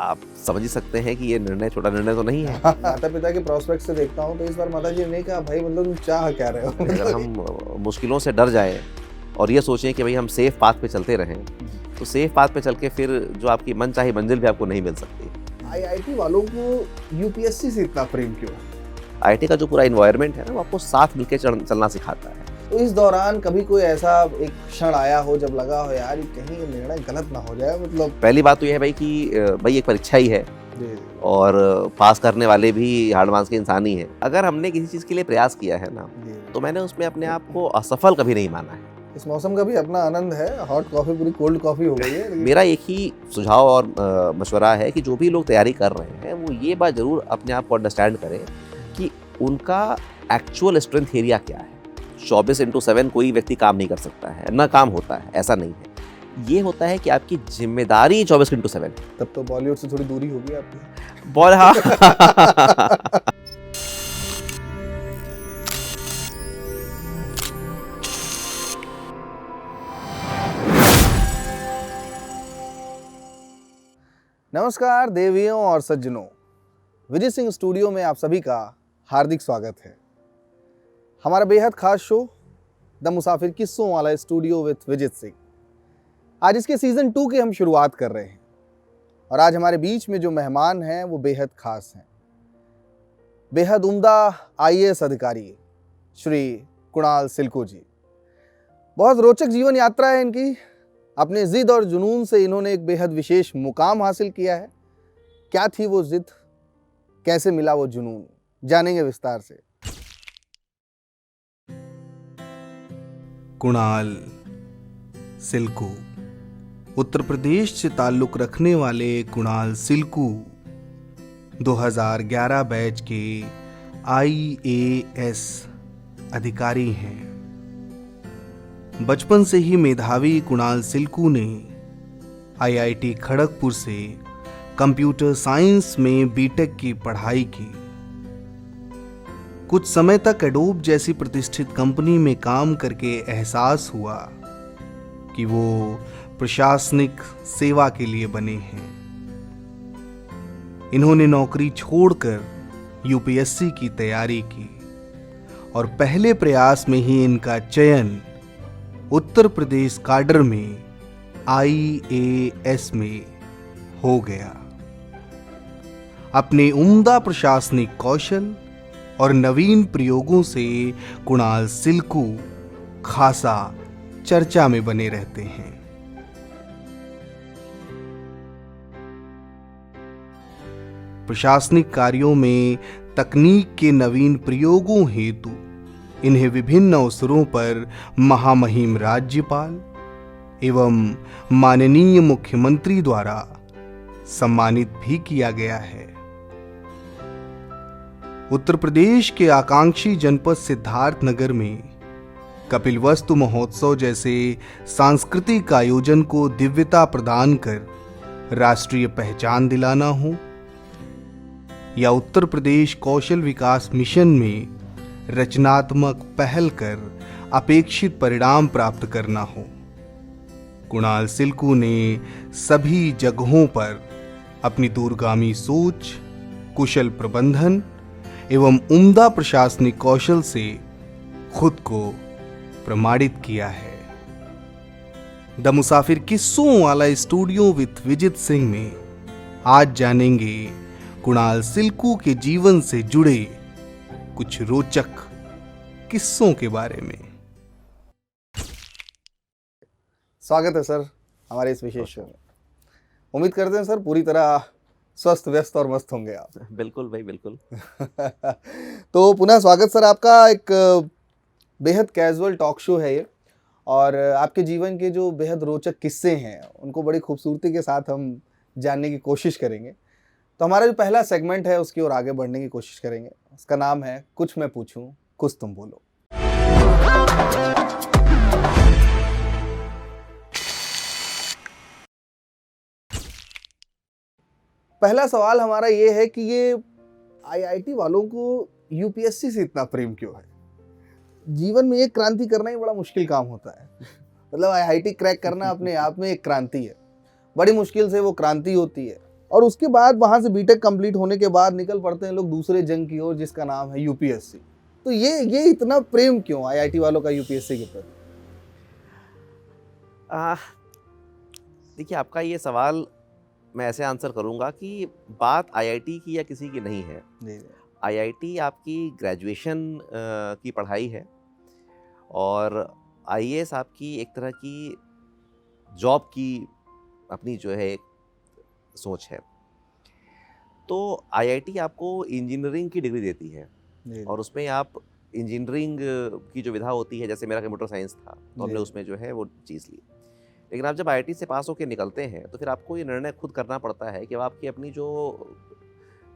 आप समझ ही सकते हैं कि ये निर्णय छोटा निर्णय तो नहीं है। माता पिता के प्रोस्पेक्ट से देखता हूँ तो इस बार माता जी ने कहा भाई मतलब तुम चाह क्या रहे हो। अगर हम मुश्किलों से डर जाएं और ये सोचें कि भाई हम सेफ पाथ पे चलते रहें, तो सेफ पाथ पे चल के फिर जो आपकी मनचाही मंजिल भी आपको नहीं मिल सकती। आईआईटी वालों को यूपीएससी से इतना प्रेम क्यों? आईटी का जो पूरा इन्वायरमेंट है ना, वो आपको साथ मिलकर चलना सिखाता है। तो इस दौरान कभी कोई ऐसा एक क्षण आया हो जब लगा हो यार कहीं ये निर्णय गलत ना हो जाए? मतलब पहली बात तो ये है भाई कि भाई एक परीक्षा ही है और पास करने वाले भी हार्ड मार्क्स के इंसान ही हैं। अगर हमने किसी चीज़ के लिए प्रयास किया है ना, तो मैंने उसमें अपने आप को असफल कभी नहीं माना है। इस मौसम का भी अपना आनंद है, हॉट कॉफी पूरी कोल्ड कॉफी हो गई है। मेरा एक ही सुझाव और मशवरा है कि जो भी लोग तैयारी कर रहे हैं वो ये बात जरूर अपने आप को अंडरस्टैंड करें कि उनका एक्चुअल स्ट्रेंथ एरिया क्या है। 24/7 कोई व्यक्ति काम नहीं कर सकता है, ना काम होता है, ऐसा नहीं है। ये होता है कि आपकी जिम्मेदारी 24/7। तब तो बॉलीवुड से थोड़ी दूरी होगी आपकी। बॉल हाँ। नमस्कार देवियों और सज्जनों, विजय सिंह स्टूडियो में आप सभी का हार्दिक स्वागत है। हमारा बेहद खास शो द मुसाफिर किस्सों वाला स्टूडियो विद विजित सिंह, आज इसके सीजन 2 की हम शुरुआत कर रहे हैं। और आज हमारे बीच में जो मेहमान हैं वो बेहद खास हैं। बेहद उम्दा आईएएस अधिकारी श्री कुणाल सिल्कू जी। बहुत रोचक जीवन यात्रा है इनकी। अपने जिद और जुनून से इन्होंने एक बेहद विशेष मुकाम हासिल किया है। क्या थी वो जिद, कैसे मिला वो जुनून, जानेंगे विस्तार से। कुणाल सिल्कू, उत्तर प्रदेश से ताल्लुक रखने वाले कुणाल सिल्कू 2011 बैच के आईएएस अधिकारी हैं। बचपन से ही मेधावी कुणाल सिल्कू ने आईआईटी खड़गपुर से कंप्यूटर साइंस में बीटेक की पढ़ाई की। कुछ समय तक एडोब जैसी प्रतिष्ठित कंपनी में काम करके एहसास हुआ कि वो प्रशासनिक सेवा के लिए बने हैं। इन्होंने नौकरी छोड़कर यूपीएससी की तैयारी की और पहले प्रयास में ही इनका चयन उत्तर प्रदेश काडर में आईएएस में हो गया। अपने उम्दा प्रशासनिक कौशल और नवीन प्रयोगों से कुणाल सिल्कू खासा चर्चा में बने रहते हैं। प्रशासनिक कार्यों में तकनीक के नवीन प्रयोगों हेतु इन्हें विभिन्न अवसरों पर महामहिम राज्यपाल एवं माननीय मुख्यमंत्री द्वारा सम्मानित भी किया गया है। उत्तर प्रदेश के आकांक्षी जनपद सिद्धार्थनगर में कपिलवस्तु महोत्सव जैसे सांस्कृतिक आयोजन को दिव्यता प्रदान कर राष्ट्रीय पहचान दिलाना हो, या उत्तर प्रदेश कौशल विकास मिशन में रचनात्मक पहल कर अपेक्षित परिणाम प्राप्त करना हो, कुणाल सिल्कू ने सभी जगहों पर अपनी दूरगामी सोच, कुशल प्रबंधन एवं उम्दा प्रशासनिक कौशल से खुद को प्रमाणित किया है। द मुसाफिर किस्सों वाला स्टूडियो विद विजित सिंह में आज जानेंगे कुणाल सिल्कू के जीवन से जुड़े कुछ रोचक किस्सों के बारे में। स्वागत है सर हमारे इस विशेष शो में। उम्मीद करते हैं सर पूरी तरह स्वस्थ व्यस्त और मस्त होंगे आप। बिल्कुल भाई, बिल्कुल। तो पुनः स्वागत सर आपका। एक बेहद कैजुअल टॉक शो है ये, और आपके जीवन के जो बेहद रोचक किस्से हैं उनको बड़ी खूबसूरती के साथ हम जानने की कोशिश करेंगे। तो हमारा जो पहला सेगमेंट है उसकी ओर आगे बढ़ने की कोशिश करेंगे। उसका नाम है कुछ मैं पूछूं कुछ तुम बोलो। पहला सवाल हमारा ये है कि ये आईआईटी वालों को यूपीएससी से इतना प्रेम क्यों है? जीवन में एक क्रांति करना ही बड़ा मुश्किल काम होता है। मतलब आईआईटी क्रैक करना अपने आप में एक क्रांति है। बड़ी मुश्किल से वो क्रांति होती है, और उसके बाद वहाँ से बीटेक कंप्लीट होने के बाद निकल पड़ते हैं लोग दूसरे जंग की ओर, जिसका नाम है यूपीएससी। तो ये इतना प्रेम क्यों आईआईटी वालों का यूपीएससी के प्रति? देखिए, आपका ये सवाल मैं ऐसे आंसर करूँगा कि बात आईआईटी की या किसी की नहीं है। जी आईआईटी आपकी ग्रेजुएशन की पढ़ाई है और आईएएस आपकी एक तरह की जॉब की अपनी जो है एक सोच है। तो आईआईटी आपको इंजीनियरिंग की डिग्री देती है जी और उसमें आप इंजीनियरिंग की जो विधा होती है, जैसे मेरा कंप्यूटर साइंस था तो हमने जी। उसमें जो है वो चीज़ ली। लेकिन आप जब आईआईटी से पास होकर निकलते हैं तो फिर आपको ये निर्णय खुद करना पड़ता है कि अब आपकी अपनी जो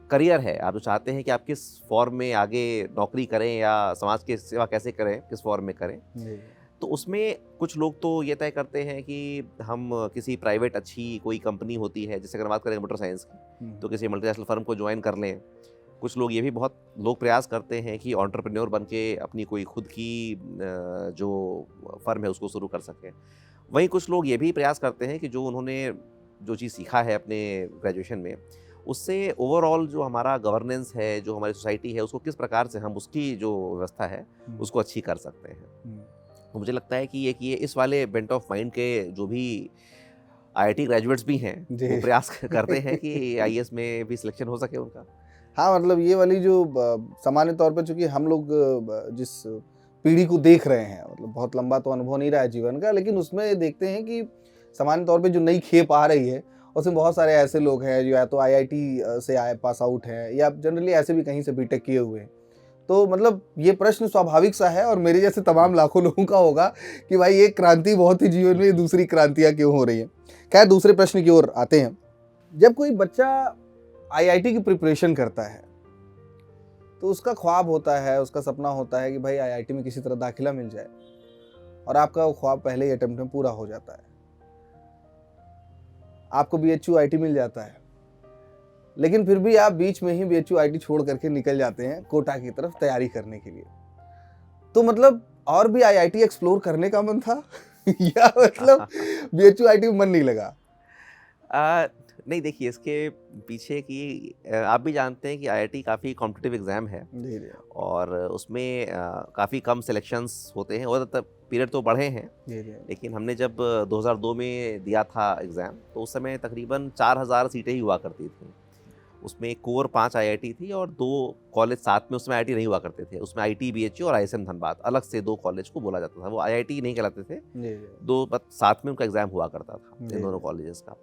करियर है, आप जो चाहते हैं कि आप किस फॉर्म में आगे नौकरी करें या समाज की सेवा कैसे करें, किस फॉर्म में करें। जी तो उसमें कुछ लोग तो ये तय करते हैं कि हम किसी प्राइवेट अच्छी कोई कंपनी होती है, जैसे अगर बात करें कंप्यूटर साइंस की, तो किसी मल्टीनेशनल फर्म को ज्वाइन कर लें। कुछ लोग ये भी बहुत लोग प्रयास करते हैं कि एंटरप्रेन्योर बन के अपनी कोई खुद की जो फर्म है उसको शुरू कर सकें। वहीं कुछ लोग ये भी प्रयास करते हैं कि जो उन्होंने जो चीज़ सीखा है अपने ग्रेजुएशन में, उससे ओवरऑल जो हमारा गवर्नेंस है, जो हमारी सोसाइटी है, उसको किस प्रकार से हम उसकी जो व्यवस्था है उसको अच्छी कर सकते हैं। तो मुझे लगता है कि ये इस वाले बेंट ऑफ माइंड के जो भी आईआईटी ग्रेजुएट्स भी हैं जी। वो प्रयास करते हैं कि आईएएस में भी सिलेक्शन हो सके उनका। हाँ, मतलब ये वाली जो सामान्य तौर पे, चूंकि हम लोग जिस पीढ़ी को देख रहे हैं, मतलब बहुत लंबा तो अनुभव नहीं रहा है जीवन का, लेकिन उसमें देखते हैं कि सामान्य तौर पे जो नई खेप आ रही है उसमें बहुत सारे ऐसे लोग हैं जो या तो आईआईटी से आए पास आउट हैं या जनरली ऐसे भी कहीं से बीटेक किए हुए हैं। तो मतलब ये प्रश्न स्वाभाविक सा है और मेरे जैसे तमाम लाखों लोगों का होगा कि भाई एक क्रांति बहुत ही जीवन में दूसरी क्रांतियाँ क्यों हो रही हैं। खैर, दूसरे प्रश्न की ओर आते हैं। जब कोई बच्चा आईआईटी की प्रिपरेशन करता है तो उसका ख्वाब होता है, उसका सपना होता है कि भाई आईआईटी में किसी तरह दाखिला मिल जाए, और आपका वो ख्वाब पहले ही अटेम्प्ट में पूरा हो जाता है। आपको बीएचयू आईटी मिल जाता है, लेकिन फिर भी आप बीच में ही बीएचयू आईटी छोड़ करके निकल जाते हैं कोटा की तरफ तैयारी करने के लिए। तो मतलब और भी आईआईटी एक्सप्लोर करने का मन था या मतलब बीएचयू आईटी में मन नहीं लगा? नहीं, देखिए, इसके पीछे की आप भी जानते हैं कि आईआईटी काफ़ी कॉम्पिटिटिव एग्ज़ाम है जी जी और उसमें काफ़ी कम सिलेक्शंस होते हैं और तब पीरियड तो बढ़े हैं। जी जी लेकिन हमने जब 2002 में दिया था एग्ज़ाम तो उस समय तकरीबन 4000 सीटें ही हुआ करती थी। उसमें कोर 5 आईआईटी थी और 2 कॉलेज साथ में, उसमें आईआईटी नहीं हुआ करते थे। उसमें आईटी बीएचयू और आईएसएम धनबाद अलग से 2 कॉलेज को बोला जाता था। वो आईआईटी नहीं कहलाते थे, जी जी 2 साथ में उनका एग्ज़ाम हुआ करता था जी। इन दोनों कॉलेजेस का।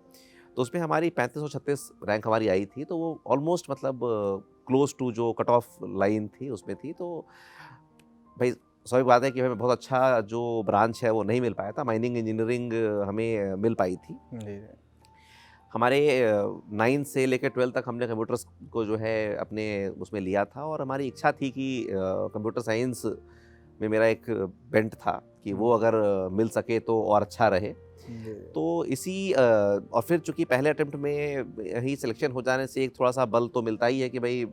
तो उसमें हमारी 3536 रैंक हमारी आई थी, तो वो ऑलमोस्ट मतलब क्लोज टू जो कट ऑफ लाइन थी उसमें थी। तो भाई स्वाभाविक बात है कि हमें बहुत अच्छा जो ब्रांच है वो नहीं मिल पाया था। माइनिंग इंजीनियरिंग हमें मिल पाई थी। जी जी हमारे 9 से लेकर 12 तक हमने कंप्यूटर्स को जो है अपने उसमें लिया था और हमारी इच्छा थी कि कंप्यूटर साइंस में मेरा एक बेंट था कि वो अगर मिल सके तो और अच्छा रहे। जी तो इसी और फिर चूंकि पहले अटेम्प्ट में ही सिलेक्शन हो जाने से एक थोड़ा सा बल तो मिलता ही है कि भाई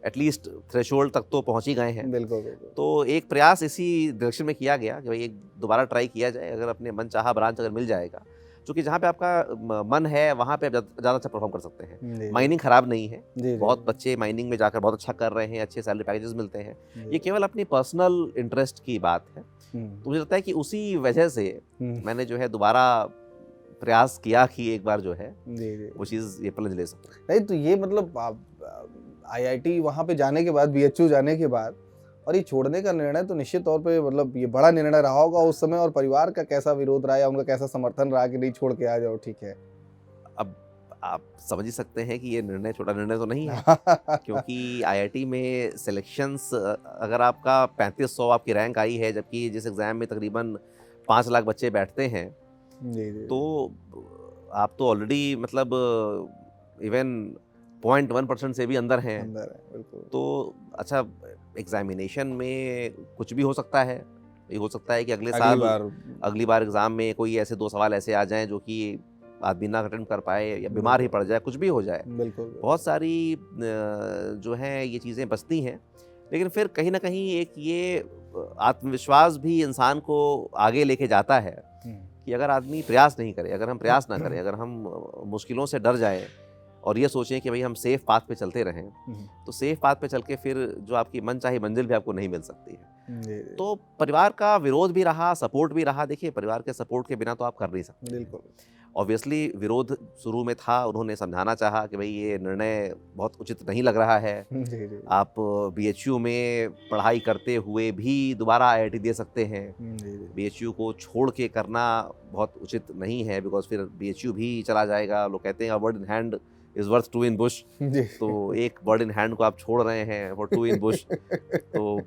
एटलीस्ट थ्रेशोल्ड तक तो पहुंच ही गए हैं। बिल्कुल बिल्कुल। तो एक प्रयास इसी डायरेक्शन में किया गया कि भाई एक दोबारा ट्राई किया जाए, अगर अपने मन चाहा ब्रांच अगर मिल जाएगा, क्योंकि जहाँ पे आपका मन है वहाँ पे आप ज़्यादा अच्छा परफॉर्म कर सकते हैं। जी माइनिंग खराब नहीं है, जी जी बहुत बच्चे माइनिंग में जाकर बहुत अच्छा कर रहे हैं, अच्छे सैलरी पैकेजेस मिलते हैं। जी। ये केवल अपनी पर्सनल इंटरेस्ट की बात है। तो मुझे लगता है कि उसी वजह से मैंने जो है दोबारा प्रयास किया कि एक बार जो है जी जी वो चीज़ ये प्लंज ले सकूं। नहीं, तो ये मतलब आईआईटी वहाँ पे जाने के बाद, बीएचयू जाने के बाद, और ये छोड़ने का निर्णय तो निश्चित तौर पे मतलब ये बड़ा निर्णय रहा होगा उस समय, और परिवार का कैसा विरोध रहा या उनका कैसा समर्थन रहा कि नहीं छोड़ के आ जाओ, ठीक है? अब आप समझ ही सकते हैं कि ये निर्णय छोटा निर्णय तो नहीं है क्योंकि आईआईटी में सिलेक्शंस अगर आपका 3500 आपकी रैंक आई है, जबकि जिस एग्ज़ाम में तकरीबन 5 लाख बच्चे बैठते हैं, जी जी तो आप तो ऑलरेडी मतलब इवन 0.1% से भी अंदर हैं। अंदर है, बिल्कुल। तो अच्छा, एग्जामिनेशन में कुछ भी हो सकता है। ये हो सकता है कि अगली बार एग्ज़ाम में कोई ऐसे 2 सवाल ऐसे आ जाएं जो कि आदमी ना अटेम्प्ट कर पाए या बीमार ही पड़ जाए, कुछ भी हो जाए। बिल्कुल बहुत सारी जो हैं ये चीज़ें बचती हैं, लेकिन फिर कहीं ना कहीं एक ये आत्मविश्वास भी इंसान को आगे लेके जाता है कि अगर आदमी प्रयास नहीं करे, अगर हम प्रयास ना करें, अगर हम मुश्किलों से डर जाएं और ये सोचें कि भाई हम सेफ पाथ पे चलते रहें, तो सेफ पाथ पे चल के फिर जो आपकी मनचाही मंजिल भी आपको नहीं मिल सकती है। तो परिवार का विरोध भी रहा, सपोर्ट भी रहा। देखिए, परिवार के सपोर्ट के बिना तो आप कर नहीं सकते। बिल्कुल। ऑब्वियसली विरोध शुरू में था, उन्होंने समझाना चाहा कि भाई ये निर्णय बहुत उचित नहीं लग रहा है, आप BHU में पढ़ाई करते हुए भी दोबारा IIT दे सकते हैं, BHU को छोड़ के करना बहुत उचित नहीं है, बिकॉज फिर BHU भी चला जाएगा। लोग कहते हैं a bird in hand is worth two in bush, तो एक बर्ड इन हैंड को आप छोड़ रहे हैं फॉर टू इन बुश। तो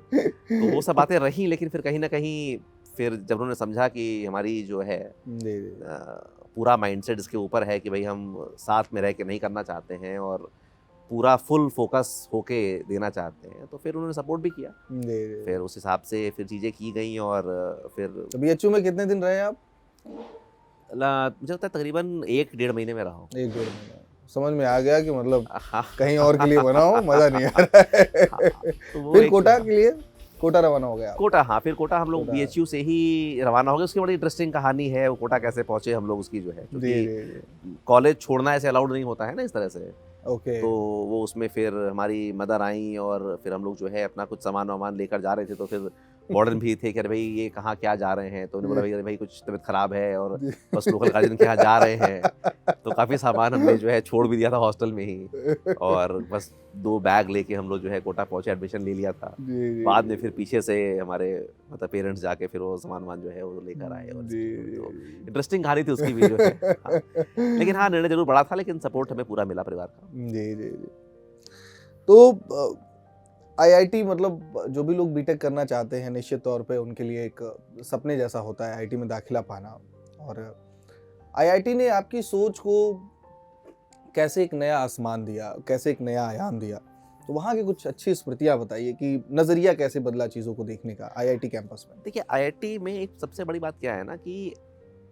वो सब बातें रही, लेकिन फिर कहीं ना कहीं फिर जब उन्होंने समझा कि हमारी जो है पूरा माइंडसेट इसके ऊपर है कि भाई हम साथ में रह के नहीं करना चाहते हैं और पूरा फुल फोकस होके देना चाहते हैं, तो फिर उन्होंने सपोर्ट भी किया। फिर उस हिसाब से फिर चीज़ें की गई और फिर BHU में कितने दिन रहे आप? मुझे लगता है तकरीबन 1-1.5 महीने में रहा हूँ। 1-1.5 महीने। समझ में आ गया कि मतलब हाँ, कहीं और के लिए बना हो, मजा नहीं आ रहा है। तो फिर कोटा के लिए, कोटा रवाना हो गया? कोटा, हाँ, फिर कोटा हम लोग BHU से ही रवाना हो गए। उसकी बड़ी इंटरेस्टिंग कहानी है, वो कोटा कैसे पहुंचे हम लोग, उसकी जो है, क्योंकि कॉलेज छोड़ना ऐसे अलाउड नहीं होता है ना इस तरह से। ओके। तो वो उसमें फिर हमारी मदर आई और फिर हम लोग जो है अपना कुछ सामान वामान लेकर जा रहे थे, तो फिर वार्डन भी थे कि अरे भाई ये कहाँ क्या जा रहे हैं, तो उन्होंने बोला भाई अरे भाई कुछ तबीयत खराब है और बस लोकल गार्जियन के यहाँ जा रहे हैं। तो काफ़ी सामान हमने जो है छोड़ भी दिया था हॉस्टल में ही, और बस 2 बैग लेके हम लोग जो है कोटा पहुंचे, एडमिशन ले लिया था। बाद में फिर पीछे से हमारे मतलब पेरेंट्स जाके फिर वो सामान जो है वो लेकर आए, और तो इंटरेस्टिंग कहानी थी उसकी भी जो है। हाँ। लेकिन हाँ, निर्णय जरूर बड़ा था, लेकिन सपोर्ट हमें पूरा मिला परिवार का। जी। तो IIT मतलब जो भी लोग बीटेक करना चाहते हैं, निश्चित तौर पे उनके लिए एक सपने जैसा होता है IIT में दाखिला पाना। और IIT ने आपकी सोच को कैसे एक नया आसमान दिया, कैसे एक नया आयाम दिया, तो वहाँ की कुछ अच्छी स्मृतियाँ बताइए कि नज़रिया कैसे बदला चीज़ों को देखने का IIT कैंपस में। देखिए, IIT में एक सबसे बड़ी बात क्या है ना कि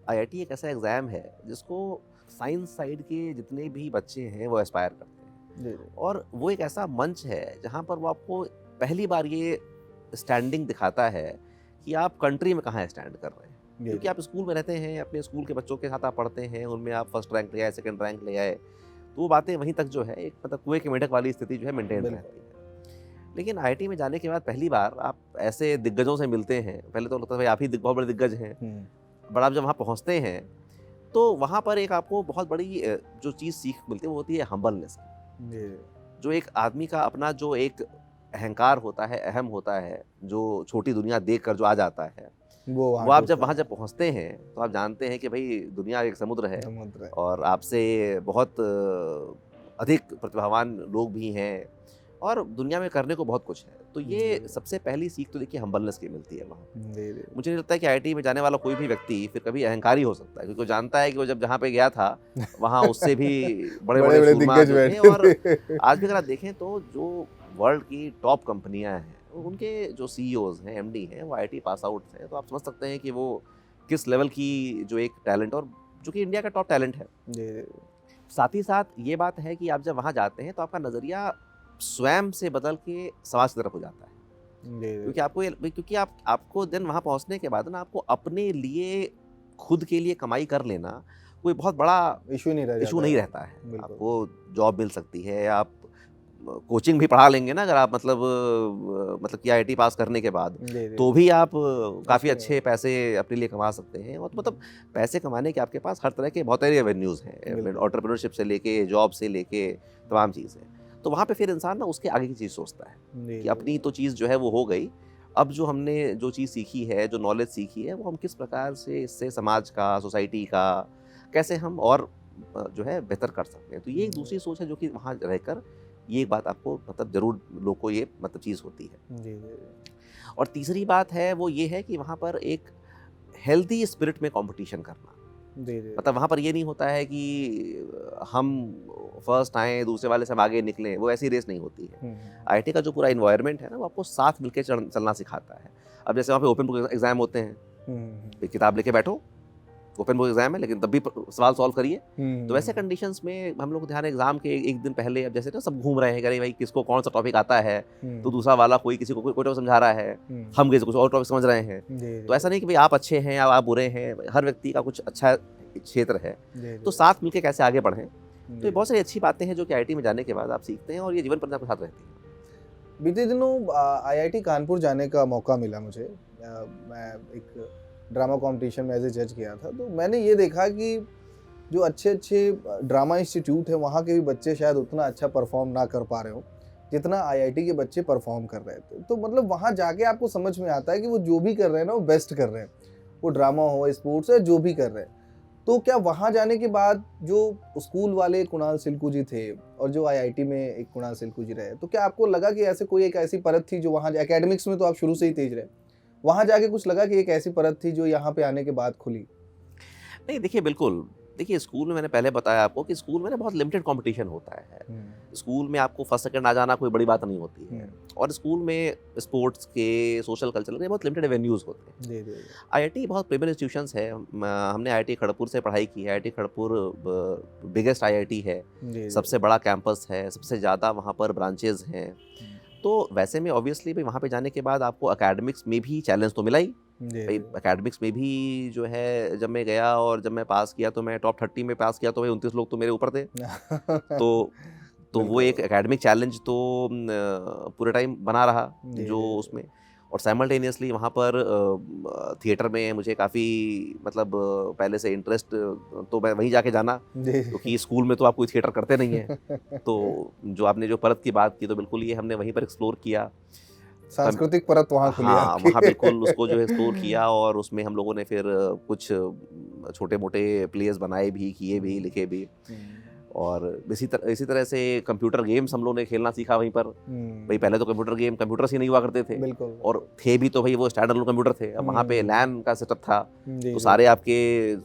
IIT एक ऐसा एग्ज़ाम है जिसको साइंस साइड के जितने भी बच्चे हैं वो एस्पायर करते हैं। और वो एक ऐसा मंच है जहाँ पर वो आपको पहली बार ये स्टैंडिंग दिखाता है कि आप कंट्री में कहाँ स्टैंड कर रहे हैं। क्योंकि आप स्कूल में रहते हैं, अपने स्कूल के बच्चों के साथ आप पढ़ते हैं, उनमें आप फर्स्ट रैंक ले आए, सेकंड रैंक ले आए, तो वो बातें वहीं तक जो है एक मतलब कुएं के मेंढक वाली स्थिति जो है मेंटेन रहती है। लेकिन IIT में जाने के बाद पहली बार आप ऐसे दिग्गजों से मिलते हैं। पहले तो लगता है भाई आप ही बहुत बड़े दिग्गज हैं, बट आप जब वहाँ पहुँचते हैं तो वहाँ पर एक आपको बहुत बड़ी जो चीज़ सीख मिलती है वो होती है हम्बलनेस। जो एक आदमी का अपना जो एक अहंकार होता है, अहम होता है, जो छोटी दुनिया देख कर जो आ जाता है, वो आप जब वहाँ जब पहुँचते हैं तो आप जानते हैं कि भाई दुनिया एक समुद्र है और आपसे बहुत अधिक प्रतिभावान लोग भी हैं और दुनिया में करने को बहुत कुछ है। तो ये सबसे पहली सीख तो देखिए हम्बलनेस की मिलती है वहाँ। मुझे नहीं लगता है कि IIT में जाने वाला कोई भी व्यक्ति फिर कभी अहंकारी हो सकता है, क्योंकि वो जानता है कि वो जब जहाँ पे गया था वहाँ उससे भी बड़े दिग्गज थे। और आज भी अगर आप देखें तो जो वर्ल्ड की टॉप कंपनियां हैं उनके जो CEOs हैं, MD हैं, वो IIT पास आउट हैं। तो आप समझ सकते हैं कि वो किस लेवल की जो एक टैलेंट, और जो कि इंडिया का टॉप टैलेंट है। साथ ही साथ ये बात है कि आप जब वहाँ जाते हैं तो आपका नज़रिया स्वयं से बदल के समाज की तरफ हो जाता है। क्योंकि आपको दिन वहाँ पहुँचने के बाद ना आपको अपने लिए खुद के लिए कमाई कर लेना कोई बहुत बड़ा इशू नहीं रहता है। आपको जॉब मिल सकती है, आप कोचिंग भी पढ़ा लेंगे ना अगर आप मतलब कि IIT पास करने के बाद, तो भी आप काफ़ी अच्छे पैसे अपने लिए कमा सकते हैं। और मतलब पैसे कमाने के आपके पास हर तरह के बहुत सारे एवेन्यूज़ हैं, एंटरप्रेन्योरशिप से लेके जॉब से लेके तमाम चीज़ें। तो वहाँ पे फिर इंसान ना उसके आगे की चीज़ सोचता है कि अपनी तो चीज़ जो है वो हो गई, अब जो हमने जो चीज़ सीखी है, जो नॉलेज सीखी है, वो हम किस प्रकार से इससे समाज का, सोसाइटी का कैसे हम और जो है बेहतर कर सकते हैं। तो ये एक दूसरी सोच है जो कि वहाँ रहकर ये एक बात आपको मतलब ज़रूर लोग को ये मतलब चीज़ होती है। और तीसरी बात है वो ये है कि वहाँ पर एक हेल्दी स्पिरिट में कंपटीशन करना। मतलब वहाँ पर ये नहीं होता है कि हम फर्स्ट आएँ, दूसरे वाले से हम आगे निकलें, वो ऐसी रेस नहीं होती है। IIT का जो पूरा इन्वायरमेंट है ना वो आपको साथ मिलकर चलना सिखाता है। अब जैसे वहाँ पे ओपन बुक एग्ज़ाम होते हैं, एक किताब लेके बैठो, ओपन बुक एग्जाम है लेकिन तब भी सवाल सॉल्व करिए। तो वैसे कंडीशंस में हम लोग ध्यान एग्जाम के एक दिन पहले, अब जैसे ना सब घूम रहे हैं कि भाई किसको कौन सा टॉपिक आता है, तो दूसरा वाला कोई किसी को कोई टॉपिक समझा रहा है, हम किसी कुछ और टॉपिक समझ रहे हैं। तो ऐसा नहीं कि भाई आप अच्छे हैं या आप बुरे हैं, हर व्यक्ति का कुछ अच्छा क्षेत्र है। तो साथ मिलके कैसे आगे बढ़ें, तो ये बहुत सारी अच्छी बातें हैं जो कि आईआईटी में जाने के बाद आप सीखते हैं और ये जीवन भर आपके साथ रहती हैं। बीते दिनों आईआईटी कानपुर जाने का मौका मिला मुझे। मैं एक ड्रामा कंपटीशन में एज ए जज गया था, तो मैंने ये देखा कि जो अच्छे अच्छे ड्रामा इंस्टीट्यूट है वहाँ के भी बच्चे शायद उतना अच्छा परफॉर्म ना कर पा रहे हो जितना आईआईटी के बच्चे परफॉर्म कर रहे थे। तो मतलब वहाँ जाके आपको समझ में आता है कि वो जो भी कर रहे हैं ना वो बेस्ट कर रहे हैं, वो ड्रामा हो, स्पोर्ट्स है, जो भी कर रहे हैं। तो क्या वहाँ जाने के बाद जो स्कूल वाले कुणाल सिल्कू जी थे और जो आईआईटी में एक कुणाल सिल्कू जी रहे, तो क्या आपको लगा कि ऐसे कोई एक ऐसी परत थी जो वहाँ एकेडमिक्स में तो आप शुरू से ही तेज रहे, वहाँ जाके कुछ लगा कि एक ऐसी परत थी जो यहाँ पे आने के बाद खुली? नहीं, देखिए बिल्कुल, देखिए स्कूल में मैंने पहले बताया आपको कि स्कूल में ना बहुत लिमिटेड कंपटीशन होता है। स्कूल में आपको फर्स्ट सेकंड आ जाना कोई बड़ी बात नहीं होती है, और स्कूल में स्पोर्ट्स के, सोशल कल्चरल के बहुत लिमिटेड एवेन्यूज़ होते हैं। आईआईटी बहुत प्रीमियर इंस्टीट्यूशंस है। हमने आईआईटी खड़गपुर से पढ़ाई की है। आईआईटी खड़गपुर बिगेस्ट आईआईटी है, सबसे बड़ा कैंपस है, सबसे ज़्यादा वहाँ पर ब्रांचेज हैं। तो वैसे में ऑब्वियसली भाई वहाँ पे जाने के बाद आपको एकेडमिक्स में भी चैलेंज तो मिला ही। भाई एकेडमिक्स में भी जो है जब मैं गया और जब मैं पास किया तो मैं टॉप 30 में पास किया, तो भाई 29 लोग तो मेरे ऊपर थे। तो वो एक एकेडमिक चैलेंज तो पूरे टाइम बना रहा जो उसमें। और साइमल्टेनियसली वहाँ पर थिएटर में मुझे काफ़ी मतलब पहले से इंटरेस्ट, तो मैं वहीं जाके जाना, क्योंकि स्कूल में तो आप कोई थिएटर करते नहीं हैं। तो जो आपने जो परत की बात की, तो बिल्कुल ये हमने वहीं पर एक्सप्लोर किया, सांस्कृतिक परत वहाँ खुली। हाँ, वहाँ बिल्कुल उसको जो एक्सप्लोर किया, और उसमें हम लोगों ने फिर कुछ छोटे मोटे प्लेयर्स बनाए भी, किए भी, लिखे भी। और इसी तरह से कंप्यूटर गेम्स हम लोगों ने खेलना सीखा वहीं पर। भाई पहले तो कंप्यूटर्स ही नहीं हुआ करते थे, और थे भी तो भाई वो स्टैंड अलोन कंप्यूटर थे। अब वहाँ पे लैन का सेटअप था, तो सारे आपके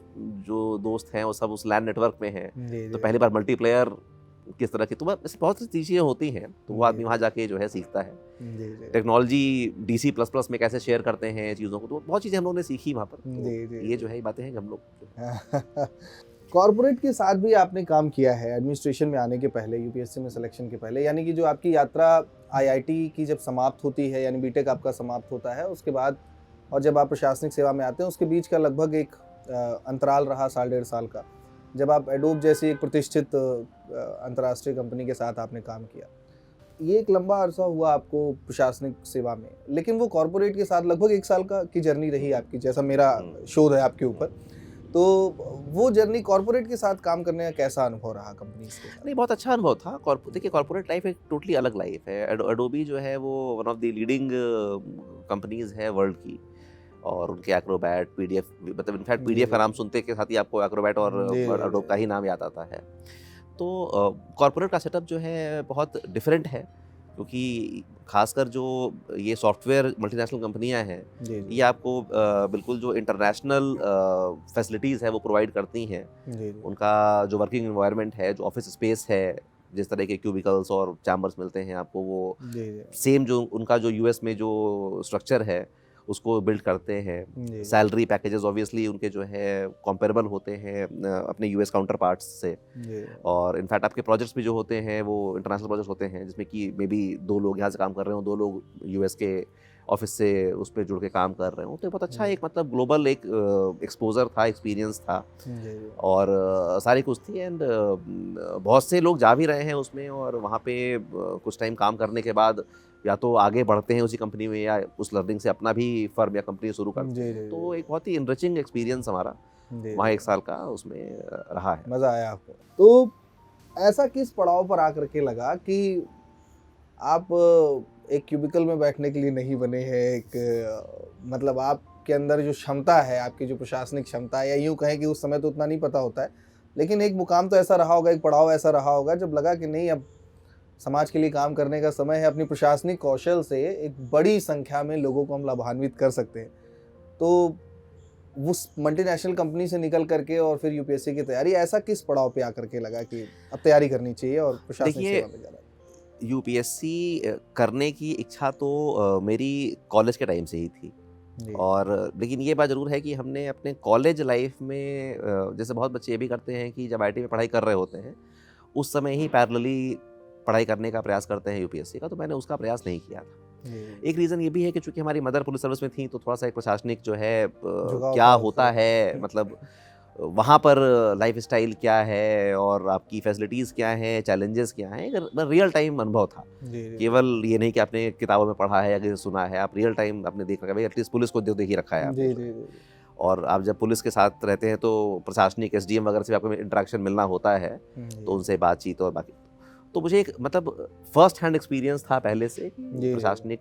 जो दोस्त हैं वो सब उस लैन नेटवर्क में हैं। तो पहली बार मल्टीप्लेयर किस तरह की, तो बस बहुत सी चीज़ें होती हैं, तो वो आदमी वहाँ जाके जो है सीखता है। टेक्नोलॉजी DC++ में कैसे शेयर करते हैं चीज़ों को, तो बहुत चीज़ें हम लोगों ने सीखी वहाँ पर। तो ये जो है बातें हैं हम लोग। कॉर्पोरेट के साथ भी आपने काम किया है एडमिनिस्ट्रेशन में आने के पहले, यूपीएससी में सिलेक्शन के पहले, यानी कि जो आपकी यात्रा आईआईटी की जब समाप्त होती है, यानी बीटेक आपका समाप्त होता है उसके बाद, और जब आप प्रशासनिक सेवा में आते हैं उसके बीच का लगभग एक अंतराल रहा 1.5 साल का, जब आप एडोब जैसी एक प्रतिष्ठित अंतर्राष्ट्रीय कंपनी के साथ आपने काम किया। ये एक लंबा अरसा हुआ आपको प्रशासनिक सेवा में, लेकिन वो कॉर्पोरेट के साथ लगभग 1 साल की जर्नी रही आपकी, जैसा मेरा शोध है आपके ऊपर। तो वो जर्नी कॉर्पोरेट के साथ काम करने का कैसा अनुभव रहा कंपनी के साथ? नहीं, बहुत अच्छा अनुभव था। देखिए कॉर्पोरेट लाइफ एक टोटली अलग लाइफ है। एडोबी जो है वो one of the leading companies है वर्ल्ड की, और उनके एक्रोबैट, PDF, मतलब इनफैक्ट PDF का नाम सुनते के साथ ही आपको एक्रोबैट और एडोब का ही नाम याद आता है। तो कॉर्पोरेट का सेटअप जो है बहुत डिफरेंट है, क्योंकि खासकर जो ये सॉफ्टवेयर मल्टीनेशनल कंपनियां हैं, ये आपको बिल्कुल जो इंटरनेशनल फैसिलिटीज़ है वो प्रोवाइड करती हैं। उनका जो वर्किंग एनवायरनमेंट है, जो ऑफिस स्पेस है, जिस तरह के क्यूबिकल्स और चैम्बर्स मिलते हैं आपको, वो सेम जो उनका जो US में जो स्ट्रक्चर है उसको बिल्ड करते हैं। सैलरी पैकेजेस ऑब्वियसली उनके जो है कंपेरेबल होते हैं अपने US काउंटर पार्ट्स से, और इनफैक्ट आपके प्रोजेक्ट्स भी जो होते हैं वो इंटरनेशनल प्रोजेक्ट्स होते हैं, जिसमें कि मे बी 2 लोग यहाँ से काम कर रहे हो, 2 लोग US के ऑफिस से उस पर जुड़ के काम कर रहे हो। तो बहुत अच्छा एक मतलब ग्लोबल एक एक्सपोजर था, एक्सपीरियंस था, और सारी कुछ थी। एंड बहुत से लोग जा भी रहे हैं उसमें, और वहाँ पे कुछ टाइम काम करने के बाद या तो आगे बढ़ते हैं उसी कंपनी में, या उस लर्निंग से अपना भी फर्म या कंपनी शुरू करते हैं। तो एक बहुत ही इनरिचिंग एक्सपीरियंस हमारा वहाँ 1 साल का उसमें रहा है। मज़ा आया आपको? तो ऐसा किस पड़ाव पर आकर के लगा कि आप एक क्यूबिकल में बैठने के लिए नहीं बने हैं, एक मतलब आपके अंदर जो क्षमता है, आपकी जो प्रशासनिक क्षमता है, या यूँ कहें कि उस समय तो उतना नहीं पता होता है, लेकिन एक मुकाम तो ऐसा रहा होगा, एक पड़ाव ऐसा रहा होगा जब लगा कि नहीं, अब समाज के लिए काम करने का समय है, अपनी प्रशासनिक कौशल से एक बड़ी संख्या में लोगों को हम लाभान्वित कर सकते हैं। तो उस मल्टीनेशनल कंपनी से निकल करके और फिर यूपीएससी की तैयारी, ऐसा किस पड़ाव पे आकर के लगा कि अब तैयारी करनी चाहिए और प्रशासनिक सेवा में जाना? यूपीएससी करने की इच्छा तो मेरी कॉलेज के टाइम से ही थी, और लेकिन ये बात ज़रूर है कि हमने अपने कॉलेज लाइफ में जैसे बहुत बच्चे ये भी करते हैं कि जब आईटी में पढ़ाई कर रहे होते हैं उस समय ही पैरेलली पढ़ाई करने का प्रयास करते हैं यूपीएससी का, तो मैंने उसका प्रयास नहीं किया था। एक रीज़न ये भी है कि चूंकि हमारी मदर पुलिस सर्विस में थी, तो थोड़ा सा एक प्रशासनिक जो है क्या होता है, मतलब वहाँ पर लाइफस्टाइल क्या है और आपकी फैसिलिटीज़ क्या हैं, चैलेंजेस क्या हैं, एक रियल टाइम अनुभव था। जी जी केवल ये नहीं कि आपने किताबों में पढ़ा है या किसी से सुना है, आप रियल टाइम आपने देख रखा है, भाई एटलीस्ट पुलिस को देख ही रखा है आपने जी जो जी है। जी और आप जब पुलिस के साथ रहते हैं तो प्रशासनिक एसडीएम वगैरह से आपको इंटरेक्शन मिलना होता है, जी तो उनसे बातचीत और बाकी। तो मुझे एक मतलब फर्स्ट हैंड एक्सपीरियंस था पहले से कि जी। प्रशासनिक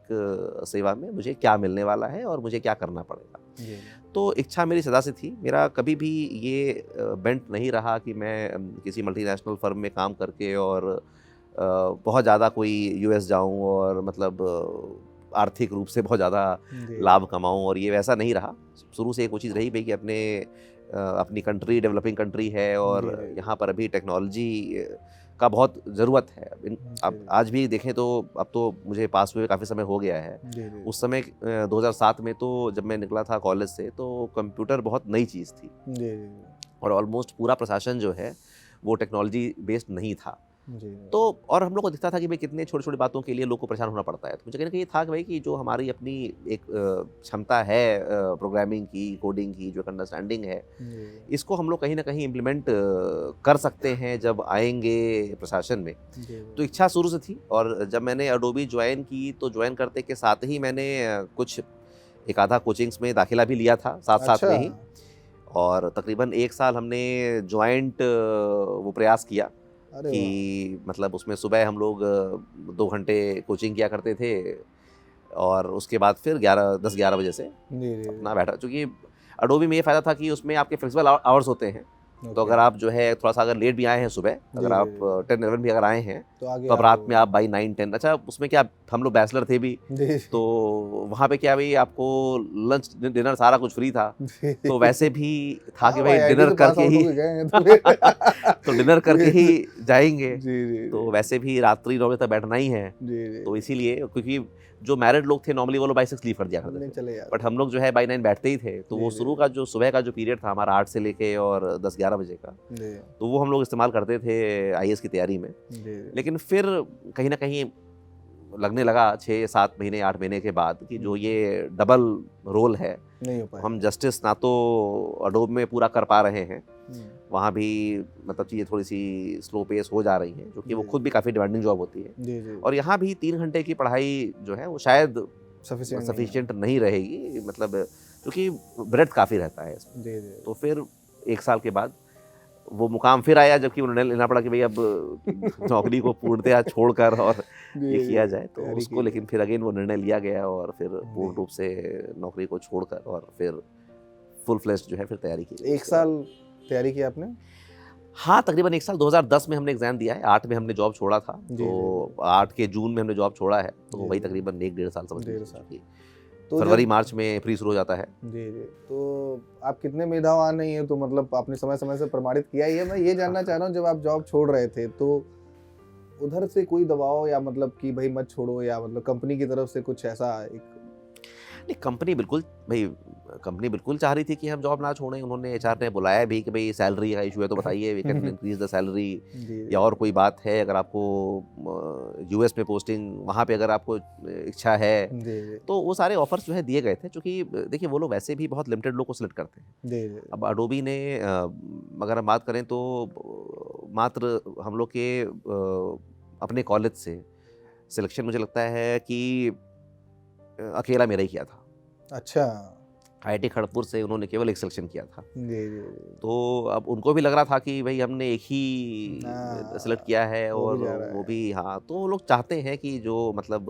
सेवा में मुझे क्या मिलने वाला है और मुझे क्या करना पड़ेगा। जी तो इच्छा मेरी सदा से थी, मेरा कभी भी ये बेंट नहीं रहा कि मैं किसी मल्टीनेशनल फर्म में काम करके और बहुत ज़्यादा कोई यूएस जाऊं और मतलब आर्थिक रूप से बहुत ज़्यादा जी लाभ कमाऊं, और ये वैसा नहीं रहा। शुरू से एक वो चीज़ रही भाई कि अपनी कंट्री डेवलपिंग कंट्री है और जी, जी। यहाँ पर अभी टेक्नोलॉजी का बहुत ज़रूरत है। अब जी। आज भी देखें तो अब तो मुझे पास हुए काफ़ी समय हो गया है। जी जी उस समय 2007 में तो जब मैं निकला था कॉलेज से तो कंप्यूटर बहुत नई चीज़ थी जी जी और ऑलमोस्ट पूरा प्रशासन जो है वो टेक्नोलॉजी बेस्ड नहीं था। जी तो और हम लोग को दिखता था कि भाई कितने छोटी छोटी बातों के लिए लोग को परेशान होना पड़ता है। तो मुझे कहीं ना कहीं था कि भाई कि जो हमारी अपनी एक क्षमता है प्रोग्रामिंग की, कोडिंग की, जो अंडरस्टैंडिंग है, जी इसको हम लोग कहीं ना कहीं इम्प्लीमेंट कर सकते हैं जब आएंगे प्रशासन में। जी तो इच्छा शुरू से थी और जब मैंने अडोबी ज्वाइन की तो ज्वाइन करते के साथ ही मैंने कुछ एक आधा कोचिंग्स में दाखिला भी लिया था साथ साथ में ही, और तकरीबन 1 साल हमने ज्वाइंट वो प्रयास किया अरे वाह कि मतलब उसमें सुबह हम लोग 2 घंटे कोचिंग किया करते थे और उसके बाद फिर 10-11 बजे से जी जी अपना बैठा। चूँकि अडोबी में ये फ़ायदा था कि उसमें आपके फ्लेक्सिबल आवर्स होते हैं। तो अगर आप जो है थोड़ा-सा अगर लेट भी आए हैं सुबह, अगर जी, आप जी, 10-11 भी अगर आए हैं, तो आगे तो अब रात में आप बाई 9-10, अच्छा उसमें क्या हम लोग बैचलर थे भी, जी तो वहाँ पे क्या भाई आपको लंच डिनर सारा कुछ फ्री था। जी तो वैसे भी था हाँ कि भाई भाई आईटी डिनर तो पास करके आउट ही होके गए हैं तो फिर तो डिनर करके ही जाएँगे। जी जी तो वैसे भी रात्रि 9 बजे तक बैठना ही है। जी जी तो इसीलिए, क्योंकि जो मैरिड लोग थे नॉर्मली वो लोग बाई 6 लीव कर दिया करते नहीं थे। चले यार बट हम लोग जो है बाई 9 बैठते ही थे। तो जी, वो जी। शुरू का जो सुबह का जो पीरियड था हमारा 8 से लेके और 10-11 बजे का, जी तो वो हम लोग इस्तेमाल करते थे आईएएस की तैयारी में। जी लेकिन फिर कहीं न कहीं लगने लगा 6-7 महीने 8 महीने के बाद कि जो ये डबल रोल है, नहीं हो पाएगा हम जस्टिस ना तो अडोब में पूरा कर पा रहे हैं, हम्म, वहाँ भी मतलब चीज़ें थोड़ी-सी स्लो पेस हो जा रही हैं, जो कि वो जी। खुद भी काफ़ी डिमांडिंग जॉब होती है। जी जी और यहाँ भी 3 घंटे की पढ़ाई जो है वो शायद सफिशिएंट सफिशिएंट नहीं रहेगी, मतलब क्योंकि ब्रेड्थ काफ़ी रहता है इसमें। जी जी तो फिर 1 साल के बाद वो मुकाम फिर आया जबकि उन्हें लेना पड़ा कि भई अब नौकरी को पूर्णतया छोड़कर और जी ये जी किया जाए। तो तैयारी उसको की लेकिन फिर अगेन वो निर्णय लिया गया और फिर पूर्ण जी। रूप से नौकरी को छोड़कर और फिर फुल फ्लेज्ड जो है फिर तैयारी की गई एक उसके बाद। साल तैयारी की आपने हाँ, तकरीबन 1 साल 2010 में हमने एग्ज़ाम दिया है, 8 में हमने जॉब छोड़ा था। जी, तो 8 के जून में हमने जॉब छोड़ा है, तो जी, वही जी। तकरीबन 1 डेढ़ साल समझ 1.5 लीजिए साल। कि तो फरवरी जब मार्च में प्री शुरू हो जाता है। जी जी तो आप कितने मेधावान नहीं है तो मतलब आपने समय समय से प्रमाणित किया ही है। मैं ये जानना चाह रहा हूँ जब आप जॉब छोड़ रहे थे तो उधर से कोई दबाव या मतलब कि भाई मत छोड़ो या मतलब कंपनी की तरफ से कुछ ऐसा एक नहीं, कंपनी बिल्कुल चाह रही थी कि हम जॉब ना छोड़ें। उन्होंने एचआर ने बुलाया भी कि भाई सैलरी का इशू है तो बताइए, we can increase the salary, जी या और कोई बात है अगर आपको यूएस में पोस्टिंग, वहाँ पे अगर आपको इच्छा है, जी जी तो वो सारे ऑफर्स जो है दिए गए थे। क्योंकि देखिए वो लोग वैसे भी बहुत लिमिटेड लोग को सिलेक्ट करते हैं। जी जी अब अडोबी ने अगर हम बात करें तो मात्र हम लोग के अपने कॉलेज से सिलेक्शन मुझे लगता है कि अकेला मेरा ही किया था। अच्छा आईआईटी खड़गपुर से उन्होंने केवल एक सिलेक्शन किया था। जी जी तो अब उनको भी लग रहा था कि भाई हमने एक ही हाँ, सेलेक्ट किया है वो और भी जा रहा वो है। भी, हाँ, तो वो लोग चाहते हैं कि जो मतलब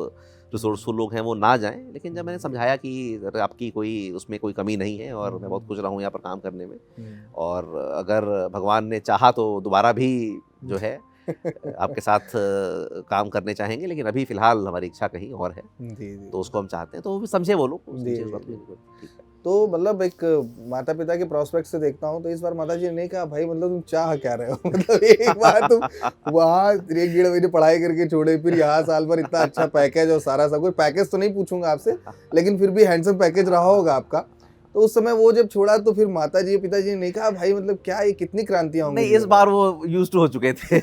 रिसोर्सफुल लोग हैं वो ना जाएं। लेकिन जब मैंने समझाया कि अरे आपकी कोई उसमें कोई कमी नहीं है और मैं बहुत खुश रहा हूँ यहाँ पर काम करने में, और अगर भगवान ने चाहा तो दोबारा भी जो है आपके साथ काम करने चाहेंगे, लेकिन अभी फ़िलहाल हमारी इच्छा कहीं और है, जी जी तो उसको हम चाहते हैं। तो वो भी समझे, वो लोग जी, समझे उस बात जी, को। ठीक है। तो मतलब एक माता पिता के प्रोस्पेक्ट से देखता हूँ तो इस बार माता जी ने नहीं कहा भाई मतलब तुम चाह क्या रहे हो मतलब एक बार तुम वहाँ 1-1.5 महीने पढ़ाई करके छोड़े फिर यहाँ साल भर इतना अच्छा पैकेज और सारा सब कुछ, पैकेज तो नहीं पूछूंगा आपसे लेकिन फिर भी हैंडसम पैकेज रहा होगा आपका, तो उस समय वो जब छोड़ा तो फिर माता जी पिताजी ने नहीं कहा भाई मतलब क्या ये कितनी क्रांतियां होंगी नहीं, इस बार वो यूज्ड टू हो चुके थे।